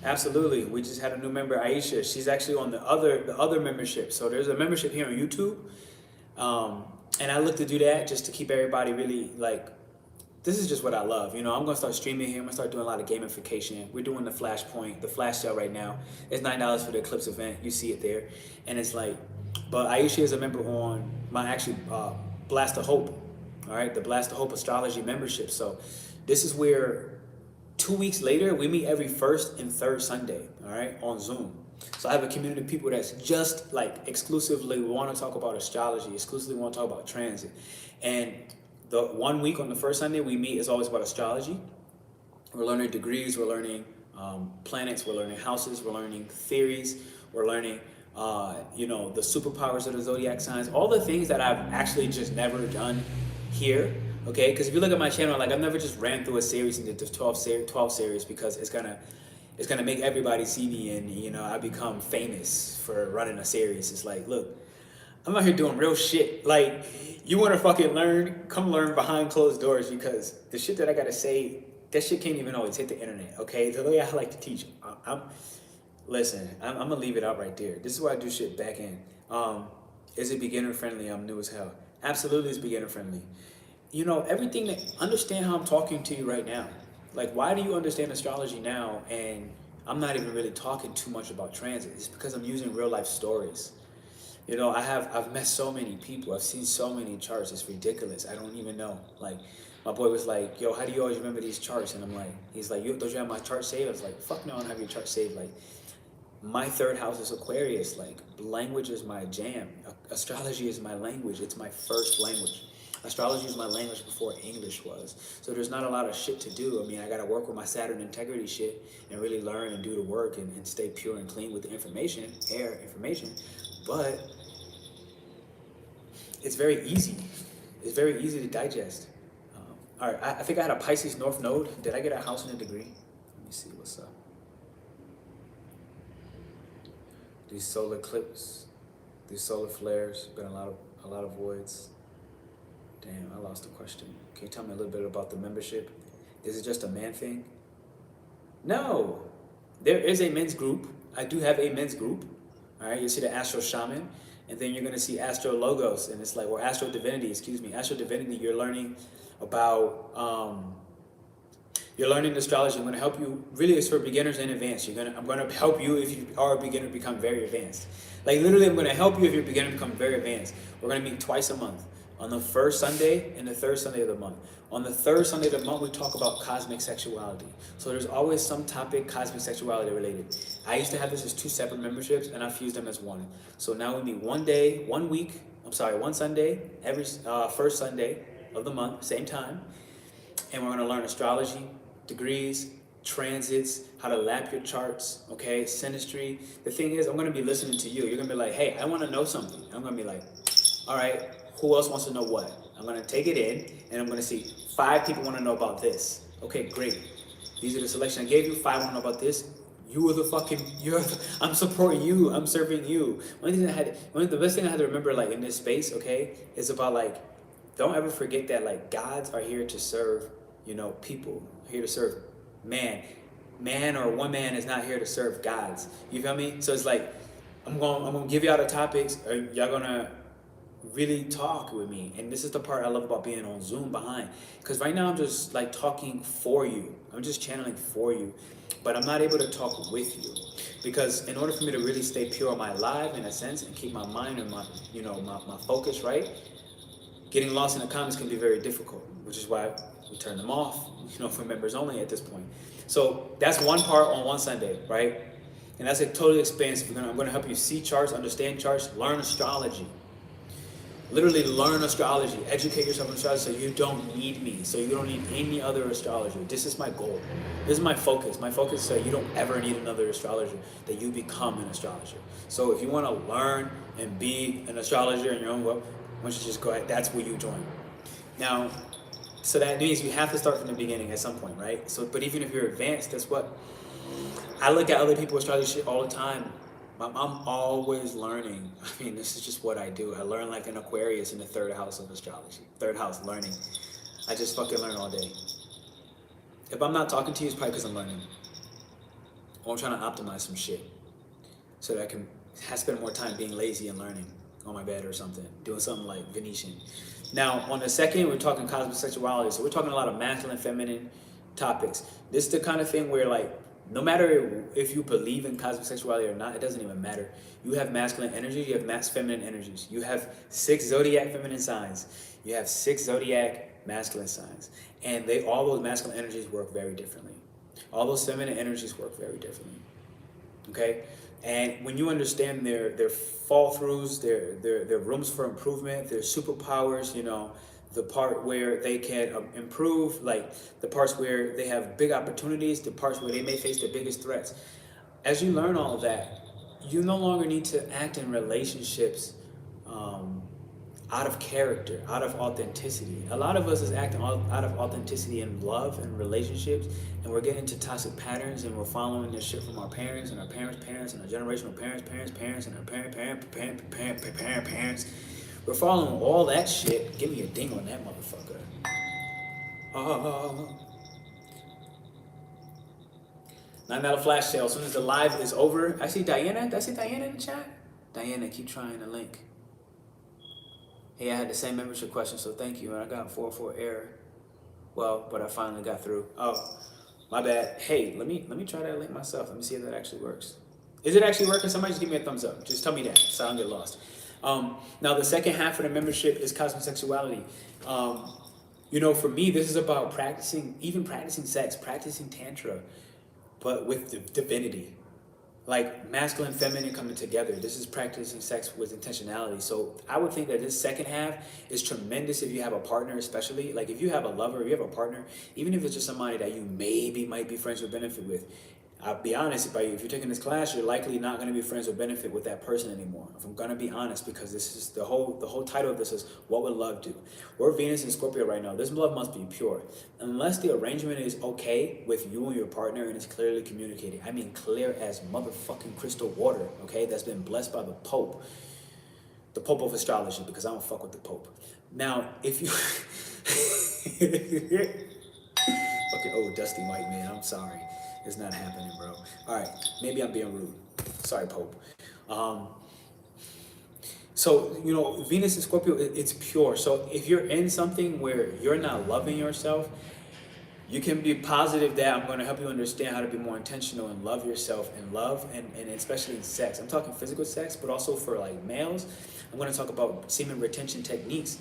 Absolutely. We just had a new member, Aisha. She's actually on the other membership. So there's a membership here on YouTube, and I look to do that just to keep everybody really like. This is just what I love. I'm gonna start streaming here. I'm gonna start doing a lot of gamification. We're doing the Flashpoint, the flash sale right now. It's $9 for the Eclipse event. You see it there, and it's like, but Aisha is a member on my actually Blast of Hope. All right, the Blast of Hope Astrology membership. So this is where 2 weeks later we meet every first and third Sunday. All right, on Zoom. So I have a community of people that's just like exclusively want to talk about astrology, exclusively want to talk about transit, and the 1 week on the first Sunday we meet is always about astrology. We're learning degrees, we're learning planets, we're learning houses, we're learning theories, we're learning, the superpowers of the zodiac signs, all the things that I've actually just never done here. Okay, because if you look at my channel, like I've never just ran through a series and did this 12 series because it's gonna make everybody see me, and I become famous for running a series. It's like, look, I'm out here doing real shit. Like, you want to fucking learn, come learn behind closed doors, because the shit that I gotta say, that shit can't even always hit the internet, okay? The way I like to teach, I'm gonna leave it out right there. This is why I do shit back in. Is it beginner friendly? I'm new as hell. Absolutely, it's beginner friendly. Everything that, understand how I'm talking to you right now. Like, why do you understand astrology now and I'm not even really talking too much about transit? It's because I'm using real life stories. I've met so many people. I've seen so many charts. It's ridiculous. I don't even know. Like, my boy was like, yo, how do you always remember these charts? And I'm like, he's like, don't you have my chart saved? I was like, fuck no, I don't have your chart saved. Like, my third house is Aquarius. Like, language is my jam. Astrology is my language. It's my first language. Astrology is my language before English was. So there's not a lot of shit to do. I mean, I got to work with my Saturn integrity shit and really learn and do the work and stay pure and clean with the information, information. But it's very easy. It's very easy to digest. All right, I think I had a Pisces North Node. Did I get a house and a degree? Let me see what's up. These solar eclipses, these solar flares, been a lot of voids. Damn, I lost the question. Can you tell me a little bit about the membership? Is it just a man thing? No, there is a men's group. I do have a men's group. All right, you see the Astro Shaman, and then you're gonna see Astro Logos, and it's like, or Astro Divinity, excuse me. Astro Divinity, you're learning about, you're learning astrology. I'm gonna help you, really it's for beginners and advanced. I'm gonna help you if you are a beginner become very advanced. Like literally, I'm gonna help you if you're a beginner become very advanced. We're gonna meet twice a month, on the first Sunday and the third Sunday of the month. On the third Sunday of the month, we talk about cosmic sexuality. So there's always some topic cosmic sexuality related. I used to have this as 2 separate memberships, and I fused them as one. So now we meet one Sunday, every first Sunday of the month, same time. And we're gonna learn astrology, degrees, transits, how to lap your charts, okay, synastry. The thing is, I'm gonna be listening to you. You're gonna be like, hey, I wanna know something. I'm gonna be like, all right, who else wants to know what? I'm gonna take it in, and I'm gonna see 5 people wanna know about this. Okay, great. These are the selection I gave you. 5 wanna know about this. I'm supporting you. I'm serving you. The best thing I had to remember, like in this space, okay, is about like, don't ever forget that like gods are here to serve, people, here to serve man. Man or one man is not here to serve gods. You feel me? So it's like, I'm gonna give y'all the topics. Y'all gonna really talk with me. And this is the part I love about being on Zoom behind. Because right now I'm just like talking for you. I'm just channeling for you. But I'm not able to talk with you. Because in order for me to really stay pure on my live, in a sense, and keep my mind and my, you know, my focus right, getting lost in the comments can be very difficult, which is why we turn them off, you know, for members only at this point. So that's one part on one Sunday, right? And that's like totally expansive. I'm going to help you see charts, understand charts, learn astrology. Literally learn astrology, educate yourself in astrology so you don't need me, so you don't need any other astrologer. This is my goal. This is my focus. My focus is so you don't ever need another astrologer, that you become an astrologer. So if you want to learn and be an astrologer in your own way, why don't you just go ahead, that's where you join. Now, so that means you have to start from the beginning at some point, right? So, but even if you're advanced, that's what, I look at other people's astrology shit all the time. I'm always learning. I mean, this is just what I do. I learn like an Aquarius in the 3rd house of astrology. 3rd house, learning. I just fucking learn all day. If I'm not talking to you, it's probably because I'm learning. Or I'm trying to optimize some shit so that I can spend more time being lazy and learning on my bed or something. Doing something like Venetian. Now, on the second, we're talking cosmic sexuality. So we're talking a lot of masculine, feminine topics. This is the kind of thing where like, no matter if you believe in cosmic sexuality or not, it doesn't even matter. You have masculine energies, you have feminine energies. You have 6 zodiac feminine signs. You have 6 zodiac masculine signs. And all those masculine energies work very differently. All those feminine energies work very differently. Okay? And when you understand their fall-throughs, their rooms for improvement, their superpowers, you know, the part where they can improve, like the parts where they have big opportunities, the parts where they may face the biggest threats. As you learn all of that, you no longer need to act in relationships out of character, out of authenticity. A lot of us is acting out of authenticity in love and relationships, and we're getting into toxic patterns, and we're following this shit from our parents and our parents' parents and our generational parents and our parents. We're following all that shit. Give me a ding on that motherfucker. $9 flash sale. As soon as the live is over. I see Diana. Did I see Diana in the chat? Diana, keep trying the link. Hey, I had the same membership question, so thank you. And I got 404 error. Well, but I finally got through. Oh, my bad. Hey, let me try that link myself. Let me see if that actually works. Is it actually working? Somebody just give me a thumbs up. Just tell me that so I don't get lost. Now, the second half of the membership is cosmic sexuality. You know, for me, this is about practicing sex, practicing tantra, but with divinity. Like masculine, feminine coming together. This is practicing sex with intentionality. So I would think that this second half is tremendous if you have a partner, especially. Like if you have a lover, if you have a partner, even if it's just somebody that you maybe might be friends with benefit with. I'll be honest, if you're taking this class, you're likely not going to be friends with benefit with that person anymore. If I'm going to be honest, because this is the whole title of this is what would love do? We're Venus in Scorpio right now. This love must be pure. Unless the arrangement is okay with you and your partner and it's clearly communicated. I mean clear as motherfucking crystal water, okay? That's been blessed by the Pope of astrology, because I don't fuck with the Pope. Now, if you fucking old dusty white man, I'm sorry. It's not happening, bro. All right, maybe I'm being rude. Sorry, Pope. So, you know, Venus in Scorpio, it's pure. So if you're in something where you're not loving yourself, you can be positive that I'm going to help you understand how to be more intentional and love yourself and love, and especially in sex. I'm talking physical sex, but also for like males, I'm going to talk about semen retention techniques.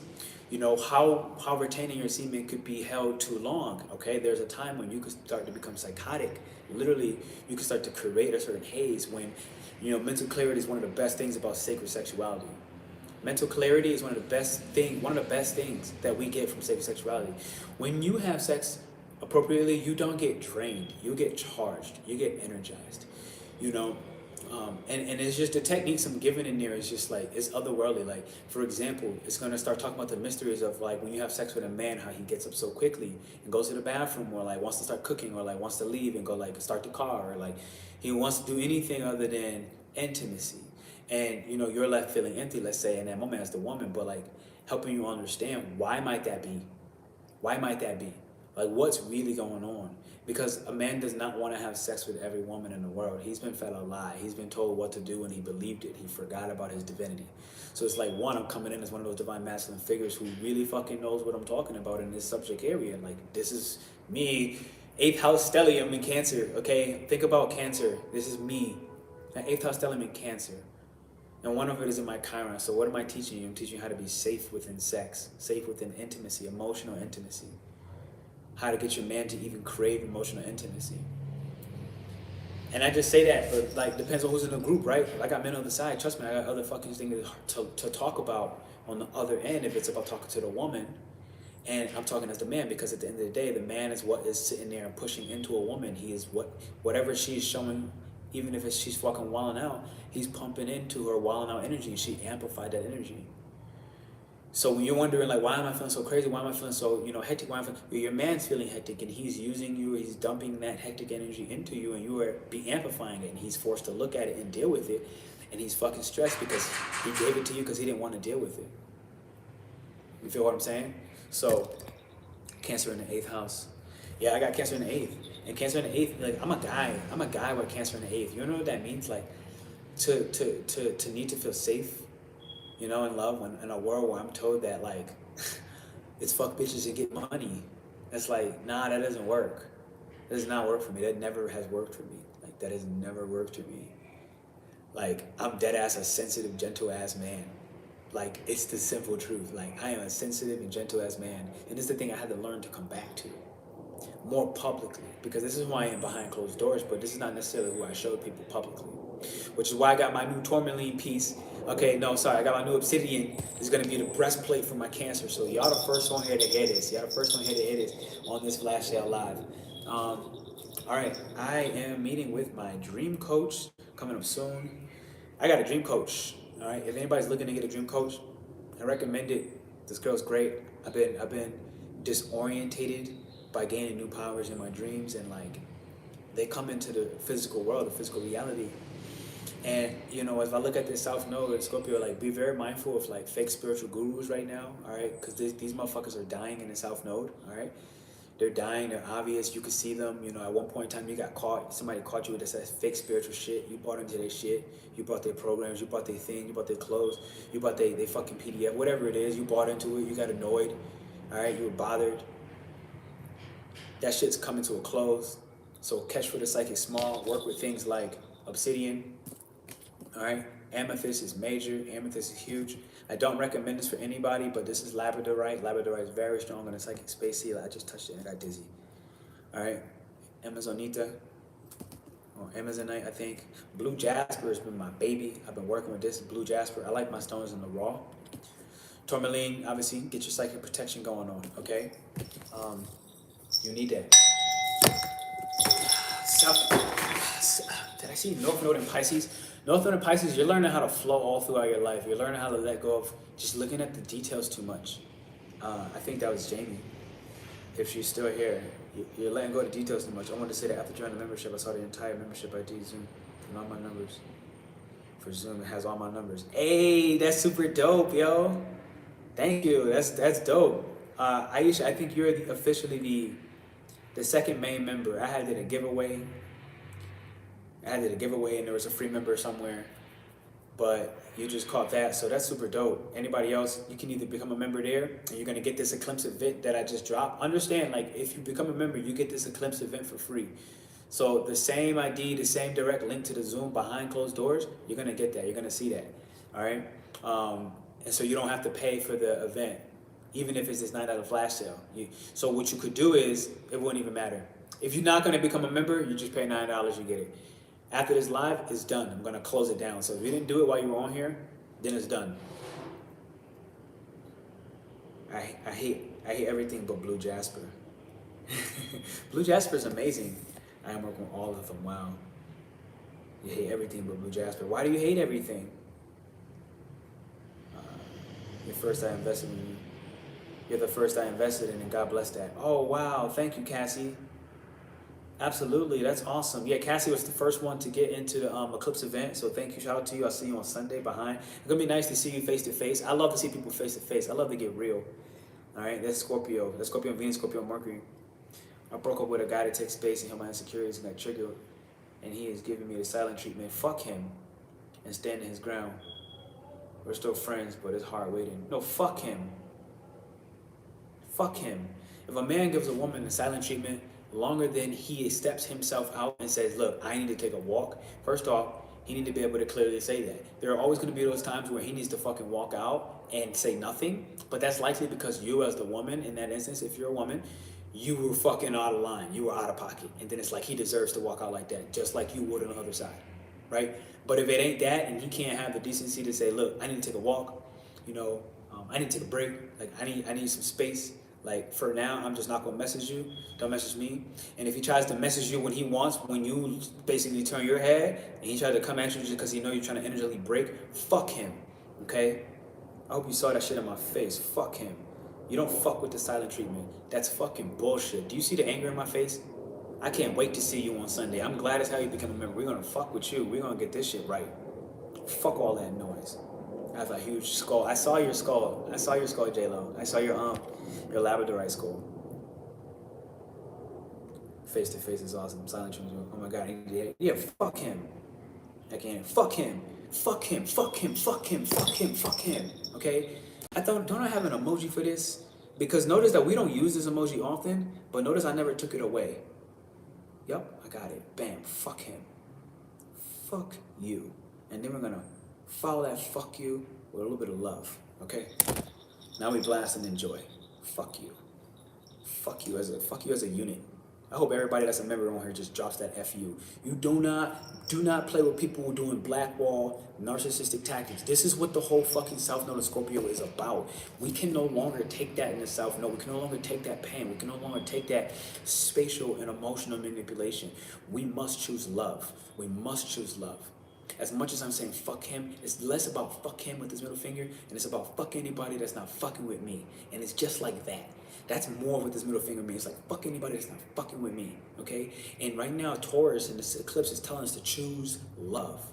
You know, how retaining your semen could be held too long, okay? There's a time when you could start to become psychotic. Literally, you can start to create a certain haze when, you know, mental clarity is one of the best things about sacred sexuality. Mental clarity is one of the best things that we get from sacred sexuality. When you have sex appropriately, you don't get drained. You get charged. You get energized, you know? And it's just the techniques I'm giving in there is just like, it's otherworldly. Like, for example, it's going to start talking about the mysteries of like when you have sex with a man, how he gets up so quickly and goes to the bathroom, or like wants to start cooking, or like wants to leave and go like start the car, or like he wants to do anything other than intimacy. And, you know, you're left feeling empty, let's say, in that moment as the woman, but like helping you understand why might that be? Why might that be? Like, what's really going on? Because a man does not want to have sex with every woman in the world. He's been fed a lie. He's been told what to do and he believed it. He forgot about his divinity. So it's like, one, I'm coming in as one of those divine masculine figures who really fucking knows what I'm talking about in this subject area. Like, this is me, 8th house stellium in Cancer, okay? Think about Cancer. This is me. That 8th house stellium in Cancer. And one of it is in my Chiron. So what am I teaching you? I'm teaching you how to be safe within sex, safe within intimacy, emotional intimacy. How to get your man to even crave emotional intimacy. And I just say that, but like, depends on who's in the group, right? I got men on the side. Trust me, I got other fucking things to talk about on the other end if it's about talking to the woman. And I'm talking as the man, because at the end of the day, the man is what is sitting there and pushing into a woman. He is whatever she's showing, even if she's fucking wilding out, he's pumping into her wilding out energy, and she amplified that energy. So when you're wondering, like, why am I feeling so crazy? Why am I feeling so, hectic? Why am I feeling, your man's feeling hectic, and he's using you, he's dumping that hectic energy into you, and you are amplifying it, and he's forced to look at it and deal with it, and he's fucking stressed because he gave it to you because he didn't want to deal with it. You feel what I'm saying? So, Cancer in the 8th house. Yeah, I got Cancer in the 8th. And Cancer in the 8th, like, I'm a guy with Cancer in the 8th. You know what that means? Like, to need to feel safe, in love, in a world where I'm told that, like, it's fuck bitches and get money. It's like, nah, that doesn't work. That does not work for me. That never has worked for me. Like, that has never worked for me. Like, I'm dead ass a sensitive, gentle ass man. Like, it's the simple truth. Like, I am a sensitive and gentle ass man. And this is the thing I had to learn to come back to more publicly, because this is who I am behind closed doors, but this is not necessarily who I showed people publicly. Which is why I got my new tourmaline piece. Okay, no, sorry, I got my new obsidian. It's gonna be the breastplate for my Cancer. So y'all the first one here to hear this. Y'all the first one here to hear this on this Flash Sale Live. All right, I am meeting with my dream coach coming up soon. I got a dream coach. All right, if anybody's looking to get a dream coach, I recommend it. This girl's great. I've been disorientated by gaining new powers in my dreams, and like, they come into the physical world, the physical reality. And if I look at this South Node in Scorpio, like, be very mindful of like fake spiritual gurus right now, all right? Because these motherfuckers are dying in the South Node, all right? They're dying, they're obvious, you can see them. At one point in time, you got caught, somebody caught you with this fake spiritual shit. You bought into their shit, you bought their programs, you bought their thing, you bought their clothes, you bought their fucking PDF, whatever it is, you bought into it, you got annoyed, all right? You were bothered. That shit's coming to a close. So catch for the psychic small, work with things like obsidian, all right? Amethyst is major, amethyst is huge. I don't recommend this for anybody, but this is labradorite. Labradorite is very strong in the psychic space. See, I just touched it and I got dizzy. All right, Amazonita, or Amazonite, I think. Blue jasper has been my baby. I've been working with this blue jasper. I like my stones in the raw. Tourmaline, obviously, get your psychic protection going on, okay? You need that. Did I see North Node in Pisces? North Node in Pisces, you're learning how to flow all throughout your life. You're learning how to let go of just looking at the details too much. I think that was Jamie. If she's still here, you're letting go of the details too much. I wanted to say that after joining the membership, I saw the entire membership ID Zoom and all my numbers. For Zoom, it has all my numbers. Hey, that's super dope, yo. Thank you. That's dope. Aisha, I think you're officially the second main member. I did a giveaway. And there was a free member somewhere, but you just caught that, so that's super dope. Anybody else, you can either become a member there, and you're gonna get this Eclipse event that I just dropped. Understand, like, if you become a member, you get this Eclipse event for free. So the same ID, the same direct link to the Zoom behind closed doors, you're gonna get that, you're gonna see that, all right? And so you don't have to pay for the event, even if it's this $9 flash sale. So what you could do is, it wouldn't even matter. If you're not gonna become a member, you just pay $9, you get it. After this live, it's done. I'm gonna close it down. So if you didn't do it while you were on here, then it's done. I hate everything but blue jasper. Blue jasper is amazing. I am working with all of them. Wow. You hate everything but blue jasper. Why do you hate everything? You're first I invested in you. You're the first I invested in, and God bless that. Oh wow, thank you, Cassie. Absolutely, that's awesome. Yeah, Cassie was the first one to get into the Eclipse event, so thank you, shout out to you. I'll see you on Sunday behind. It's gonna be nice to see you face to face. I love to see people face to face. I love to get real. All right, that's Scorpio. That's Scorpio Venus, Scorpio Mercury. I broke up with a guy that takes space and heal my insecurities and got triggered, and he is giving me the silent treatment. Fuck him and standing his ground. We're still friends, but it's hard waiting. No, fuck him. Fuck him. If a man gives a woman the silent treatment longer than he steps himself out and says, look, I need to take a walk, first off, he needs to be able to clearly say that. There are always going to be those times where he needs to fucking walk out and say nothing, but that's likely because you as the woman, in that instance, if you're a woman, you were fucking out of line, you were out of pocket, and then it's like he deserves to walk out like that, just like you would on the other side, right? But if it ain't that, and he can't have the decency to say, look, I need to take a walk, you know, I need to take a break, like I need some space, like for now, I'm just not gonna message you, don't message me. And if he tries to message you when he wants, when you basically turn your head, and he tries to come at you just because he know you're trying to energetically break, fuck him, okay? I hope you saw that shit in my face, fuck him. You don't fuck with the silent treatment. That's fucking bullshit. Do you see the anger in my face? I can't wait to see you on Sunday. I'm glad as hell you become a member. We're gonna fuck with you. We're gonna get this shit right. Fuck all that noise. I have a huge skull. I saw your skull. I saw your skull, J-Lo. I saw your Labradorite skull. Face to face is awesome. Silent treatment. Oh my god. Yeah, fuck him. I can't. Fuck him. Fuck him. Fuck him. Fuck him. Fuck him. Fuck him. Okay? Don't I have an emoji for this? Because notice that we don't use this emoji often, but notice I never took it away. Yep, I got it. Bam. Fuck him. Fuck you. And then we're gonna follow that fuck you with a little bit of love. Okay? Now we blast and enjoy. Fuck you. Fuck you as a unit. I hope everybody that's a member on here just drops that FU. You do not play with people who are doing blackball, narcissistic tactics. This is what the whole fucking South Node of Scorpio is about. We can no longer take that in the South Node. We can no longer take that pain. We can no longer take that spatial and emotional manipulation. We must choose love. We must choose love. As much as I'm saying fuck him, it's less about fuck him with his middle finger, and it's about fuck anybody that's not fucking with me. And it's just like that. That's more what this middle finger means. Like, fuck anybody that's not fucking with me, okay? And right now, Taurus in this eclipse is telling us to choose love.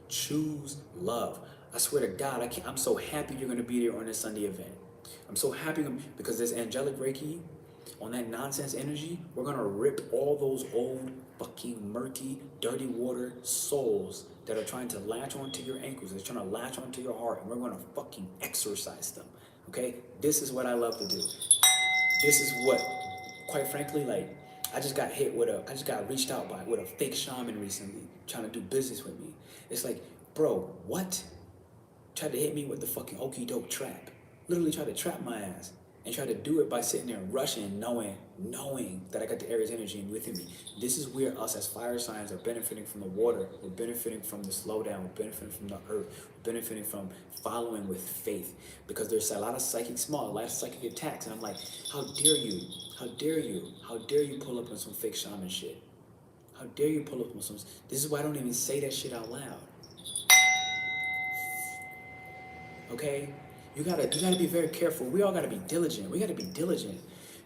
Choose love. I swear to God, I'm so happy you're going to be there on this Sunday event. I'm so happy because this angelic Reiki, on that nonsense energy, we're going to rip all those old, fucking murky, dirty water souls that are trying to latch onto your ankles, they're trying to latch onto your heart, and we're going to fucking exorcise them, okay? This is what I love to do. This is what, quite frankly, like, I just got reached out by with a fake shaman recently trying to do business with me. It's like, bro, what? Tried to hit me with the fucking okie doke trap. Literally tried to trap my ass and tried to do it by sitting there and rushing, knowing that I got the Aries energy within me. This is where us as fire signs are benefiting from the water. We're benefiting from the slowdown. We're benefiting from the earth. We're benefiting from following with faith. Because there's a lot of psychic attacks. And I'm like, how dare you? How dare you? How dare you pull up on some fake shaman shit? How dare you pull up on some... This is why I don't even say that shit out loud. Okay? You gotta be very careful. We all gotta be diligent. We gotta be diligent.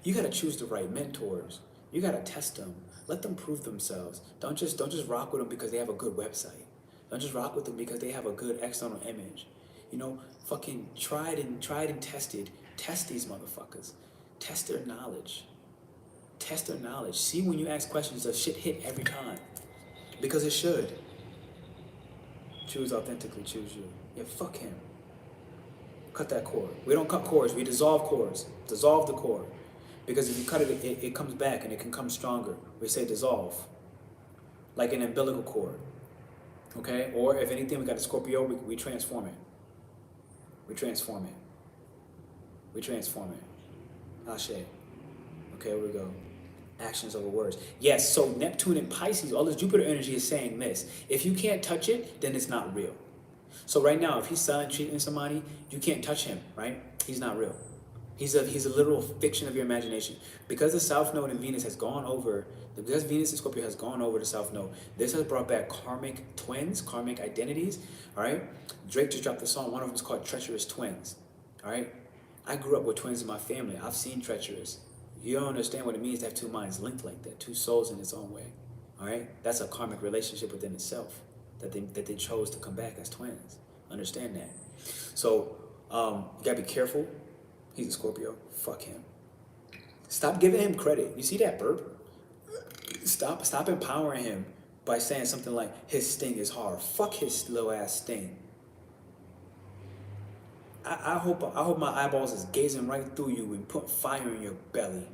You gotta choose the right mentors. You gotta test them. Let them prove themselves. Don't just rock with them because they have a good website. Don't just rock with them because they have a good external image. You know, fucking tried and tested. Test these motherfuckers. Test their knowledge. Test their knowledge. See when you ask questions, does shit hit every time? Because it should. Choose authentically, choose you. Yeah, fuck him. Cut that cord. We don't cut cords, we dissolve cords. Dissolve the cord. Because if you cut it, it comes back and it can come stronger. We say dissolve. Like an umbilical cord. Okay? Or if anything, we got a Scorpio, we transform it. We transform it. We transform it. Ashe. Okay, here we go. Actions over words. Yes, so Neptune in Pisces, all this Jupiter energy is saying this. If you can't touch it, then it's not real. So right now, if he's silent treating somebody, you can't touch him, right? He's not real. He's a literal fiction of your imagination. Because the South Node in Venus has gone over, because Venus in Scorpio has gone over the South Node, this has brought back karmic twins, karmic identities, all right? Drake just dropped a song, one of them is called Treacherous Twins, all right? I grew up with twins in my family. I've seen treacherous. You don't understand what it means to have two minds linked like that, two souls in its own way, all right? That's a karmic relationship within itself. That they chose to come back as twins. Understand that. So, you gotta be careful. He's a Scorpio. Fuck him. Stop giving him credit. You see that burp? Stop empowering him by saying something like, his sting is hard. Fuck his little ass sting. I hope my eyeballs is gazing right through you and put fire in your belly,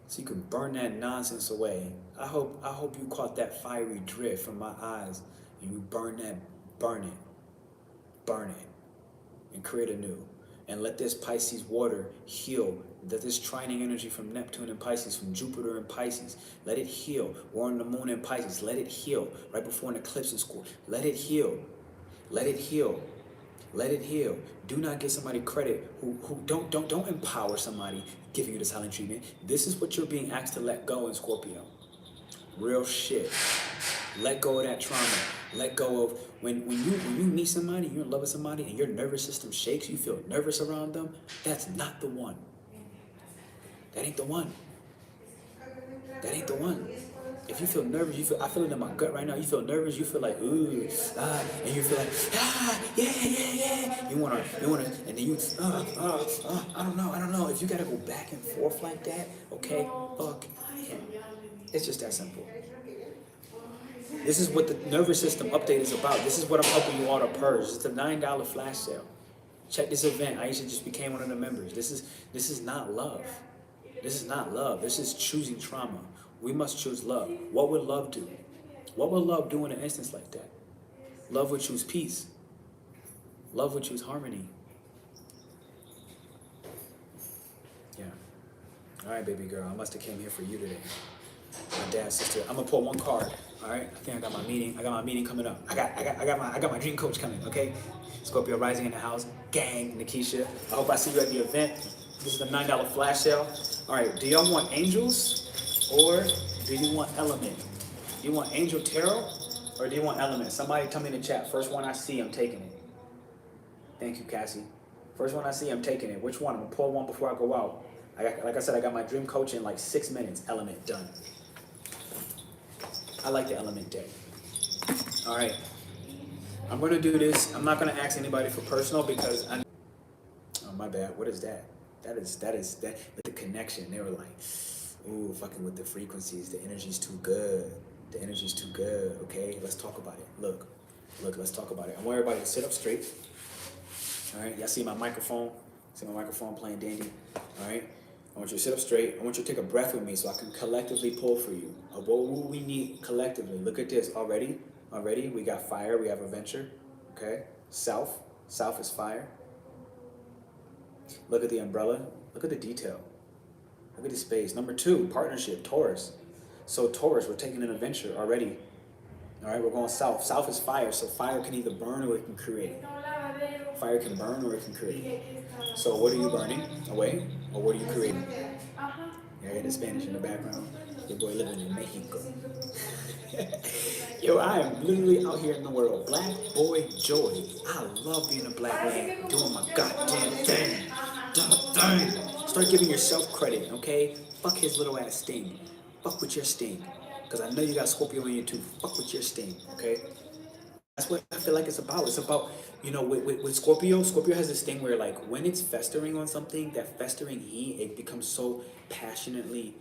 so you can burn that nonsense away. I hope you caught that fiery drift from my eyes and you burn it, and create anew. And let this Pisces water heal. Let this trining energy from Neptune in Pisces, from Jupiter in Pisces, let it heal. Or on the moon in Pisces, let it heal. Right before an eclipse in school, let it heal. Let it heal. Let it heal. Do not give somebody credit who don't empower somebody giving you the silent treatment. This is what you're being asked to let go in Scorpio. Real shit. Let go of that trauma. Let go of when you meet somebody, you're in love with somebody, and your nervous system shakes, you feel nervous around them. That's not the one. That ain't the one. That ain't the one. If you feel nervous, I feel it in my gut right now. You feel nervous, you feel like ooh, and you feel like yeah. You wanna, and then you I don't know. If you gotta go back and forth like that, okay, fuck him. It's just that simple. This is what the nervous system update is about. This is what I'm helping you all to purge. It's a $9 flash sale. Check this event. Aisha just became one of the members. This is not love. This is not love. This is choosing trauma. We must choose love. What would love do? What would love do in an instance like that? Love would choose peace. Love would choose harmony. Yeah. All right, baby girl. I must have came here for you today. My dad's sister. I'm gonna pull one card. All right. I think I got my meeting. Coming up. I got my dream coach coming. Okay. Scorpio rising in the house. Gang, Nikisha. I hope I see you at the event. This is the $9 flash sale. All right. Do y'all want angels or do you want element? Do you want angel tarot or do you want element? Somebody tell me in the chat. First one I see, I'm taking it. Thank you, Cassie. First one I see, I'm taking it. Which one? I'm gonna pull one before I go out. Like I said, I got my dream coach in like 6 minutes. Element done. I like the element deck. All right. I'm gonna do this. I'm not gonna ask anybody for personal because oh my bad. What is that? That is with the connection. They were like, ooh, fucking with the frequencies. The energy's too good. The energy's too good. Okay, let's talk about it. Look, let's talk about it. I want everybody to sit up straight. All right, y'all see my microphone? See my microphone playing dandy? All right, I want you to sit up straight. I want you to take a breath with me so I can collectively pull for you. What will we need collectively? Look at this already. We got fire, we have adventure. Okay, south is fire. Look at the umbrella. Look at the detail. Look at the space. Number 2, partnership, Taurus. So Taurus, we're taking an adventure already. All right, we're going south. South is fire, so fire can either burn or it can create. Fire can burn or it can create. So what are you burning away, or what are you creating? Yeah, I hear the Spanish in the background. Your boy living in Mexico. Yo, I am literally out here in the world. Black boy joy. I love being a black man, doing my goddamn thing. Doing my thing. Start giving yourself credit, okay? Fuck his little ass sting. Fuck with your sting. Because I know you got Scorpio in you too. Fuck with your sting, okay? That's what I feel like it's about. It's about, with Scorpio, Scorpio has this thing where, like, when it's festering on something, that festering heat, it becomes so passionately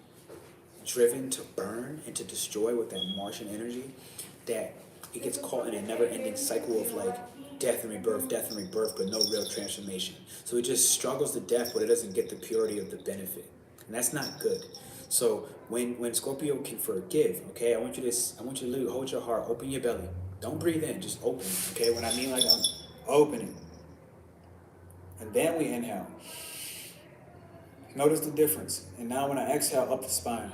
driven to burn and to destroy with that Martian energy that it gets caught in a never-ending cycle of, like, death and rebirth, but no real transformation. So it just struggles to death, but it doesn't get the purity of the benefit. And that's not good. So when Scorpio can forgive, okay, I want you to literally hold your heart, open your belly. Don't breathe in, just open it, okay? When I mean like I'm opening. And then we inhale. Notice the difference. And now when I exhale up the spine,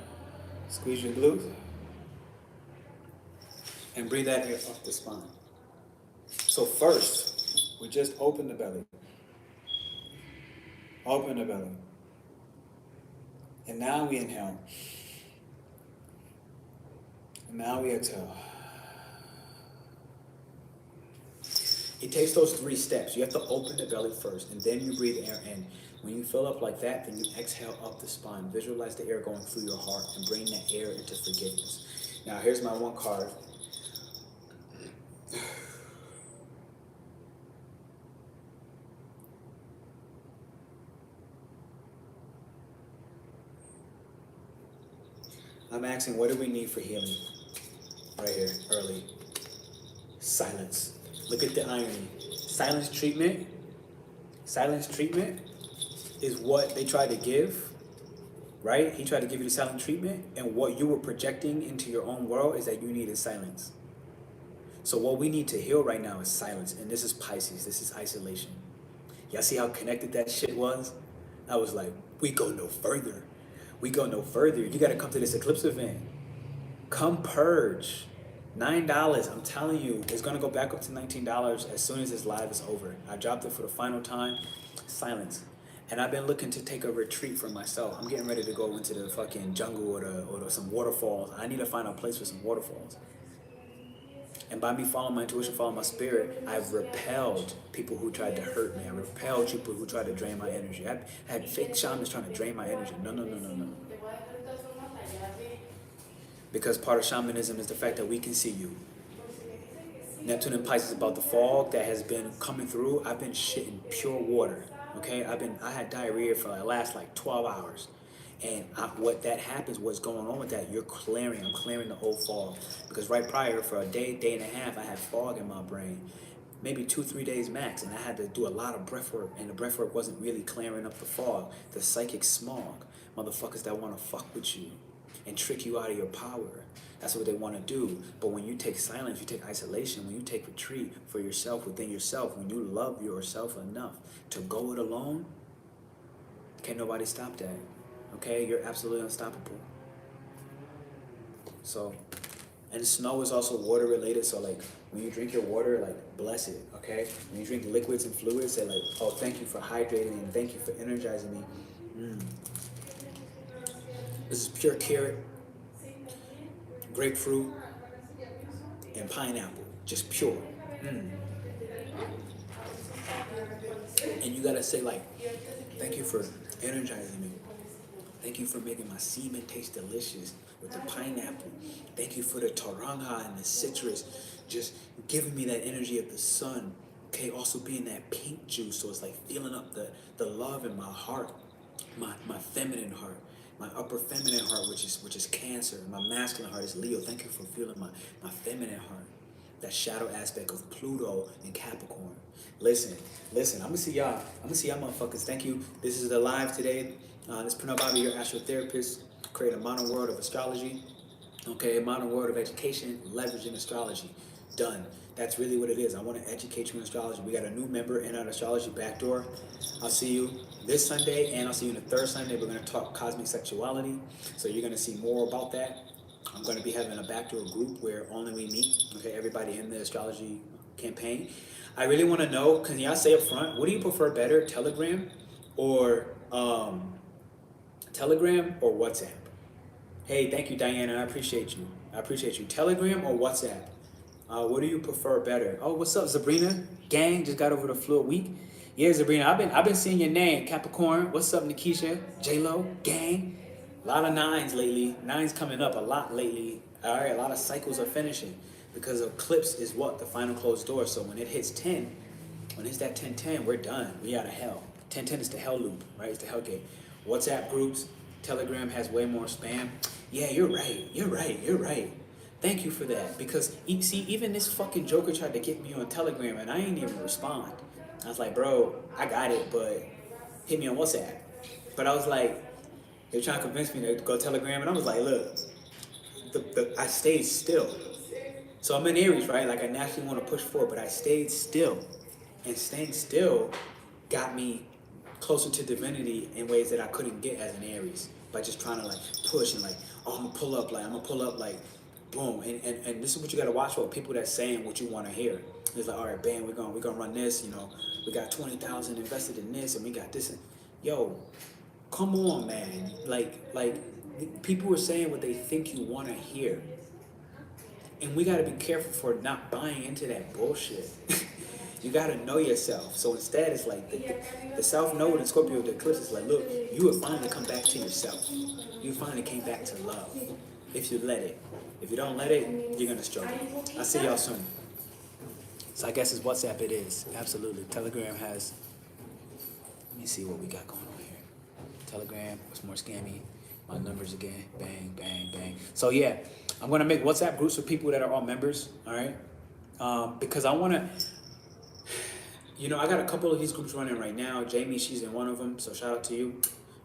squeeze your glutes and breathe that air up the spine. So first, we just open the belly. Open the belly. And now we inhale. And now we exhale. It takes those 3 steps. You have to open the belly first, and then you breathe air in. When you fill up like that, then you exhale up the spine. Visualize the air going through your heart and bring that air into forgiveness. Now, here's my one card. I'm asking, what do we need for healing? Right here, early. Silence. Look at the irony. Silence treatment is what they tried to give, right? He tried to give you the silent treatment, and what you were projecting into your own world is that you needed silence. So what we need to heal right now is silence, and this is Pisces, this is isolation. Y'all see how connected that shit was? I was like, we go no further. We go no further. You gotta come to this eclipse event. Come purge. $9, I'm telling you, it's gonna go back up to $19 as soon as this live is over. I dropped it for the final time. Silence. And I've been looking to take a retreat for myself. I'm getting ready to go into the fucking jungle or some waterfalls. I need to find a place for some waterfalls. And by me following my intuition, following my spirit, I've repelled people who tried to hurt me. I repelled people who tried to drain my energy. I had fake shamans trying to drain my energy. No. Because part of shamanism is the fact that we can see you. Neptune in Pisces is about the fog that has been coming through. I've been shitting pure water, okay? I had diarrhea for the last 12 hours. And what that happens, what's going on with that, I'm clearing the old fog. Because right prior, for a day and a half, I had fog in my brain. Maybe 2-3 days max, and I had to do a lot of breath work, and the breath work wasn't really clearing up the fog. The psychic smog, motherfuckers that want to fuck with you and trick you out of your power. That's what they want to do. But when you take silence, you take isolation, when you take retreat for yourself, within yourself, when you love yourself enough to go it alone, can't nobody stop that. Okay, you're absolutely unstoppable. So, and snow is also water related. So when you drink your water, bless it. Okay, when you drink liquids and fluids, say oh, thank you for hydrating me and thank you for energizing me. This is pure carrot, grapefruit, and pineapple, just pure. And you gotta say thank you for energizing me. Thank you for making my semen taste delicious with the pineapple. Thank you for the toranga and the citrus, just giving me that energy of the sun. Okay, also being that pink juice, so it's feeling up the love in my heart, my feminine heart, my upper feminine heart, which is Cancer. My masculine heart is Leo. Thank you for feeling my feminine heart, that shadow aspect of Pluto in Capricorn. Listen, I'm gonna see y'all motherfuckers. Thank you. This is the live today. This is Pernell, your astrotherapist, create a modern world of astrology. Okay, a modern world of education, leveraging astrology. Done. That's really what it is. I want to educate you in astrology. We got a new member in our astrology backdoor. I'll see you this Sunday, and I'll see you on the third Sunday. We're going to talk cosmic sexuality. So you're going to see more about that. I'm going to be having a backdoor group where only we meet. Okay, everybody in the astrology campaign. I really want to know, can y'all say up front, what do you prefer better, Telegram or WhatsApp? Hey, thank you, Diana. I appreciate you. Telegram or WhatsApp? What do you prefer better? Oh, what's up, Sabrina? Gang, just got over the flu a week. Yeah, Sabrina, I've been seeing your name, Capricorn. What's up, Nikisha? J-Lo, gang. A lot of nines lately. Nines coming up a lot lately. All right, a lot of cycles are finishing because Eclipse is what? The final closed door. So when it hits 10, when it's that 10-10, we're done. We out of hell. 10-10 is the hell loop, right? It's the hell gate. WhatsApp groups, Telegram has way more spam. Yeah, you're right. Thank you for that. Because, see, even this fucking joker tried to get me on Telegram and I ain't even respond. I was like, bro, I got it, but hit me on WhatsApp. But I was like, they're trying to convince me to go Telegram. And I was like, look, I stayed still. So I'm in Aries, right? I naturally want to push forward, but I stayed still. And staying still got me closer to divinity in ways that I couldn't get as an Aries. By just trying to push and oh, I'm gonna pull up, boom. And this is what you gotta watch for, people that's saying what you wanna hear. It's all right, bam, we're gonna run this, we got 20,000 invested in this and we got this. Yo, come on, man. People are saying what they think you wanna hear. And we gotta be careful for not buying into that bullshit. You gotta know yourself. So instead, it's the South Node in Scorpio, the eclipse is look, you will finally come back to yourself. You finally came back to love. If you let it. If you don't let it, you're gonna struggle. I'll see y'all soon. So I guess it's WhatsApp it is. Absolutely. Telegram has, let me see what we got going on here. Telegram was more scammy. my numbers again. Bang, bang, bang. So yeah, I'm gonna make WhatsApp groups for people that are all members. All right, because I want to. I got a couple of these groups running right now. Jamie, she's in one of them, so shout out to you.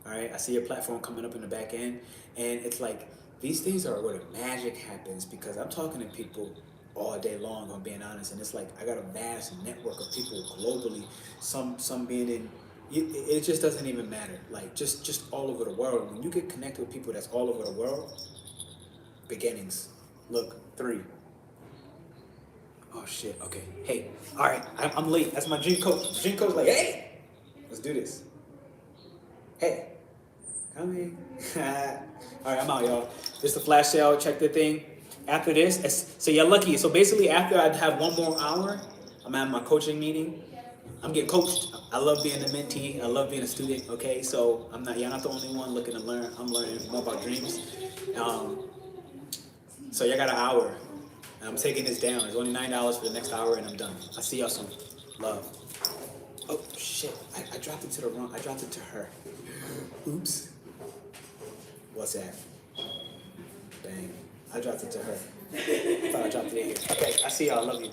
All right, I see your platform coming up in the back end, and it's like these things are where the magic happens because I'm talking to people all day long. I'm being honest, and it's like I got a vast network of people globally. Some being in. It just doesn't even matter. Like just all over the world. When you get connected with people that's all over the world, beginnings. Look, 3. Oh shit. Okay. Hey. All right. I'm late. That's my dream coach. Dream coach like, hey, let's do this. Hey, come in. All right, I'm out, y'all. Just a flash sale. Check the thing. After this, so you're lucky. So basically, after I have 1 more hour, I'm at my coaching meeting. I'm getting coached. I love being a mentee. I love being a student. Okay, so you're not the only one looking to learn. I'm learning more about dreams. So y'all got an hour. I'm taking this down. It's only $9 for the next hour, and I'm done. I'll see y'all soon. Love. Oh shit! I dropped it to the wrong. I dropped it to her. Oops. What's that? Bang. I dropped it to her. I thought I dropped it in here. Okay. I see y'all. I love you.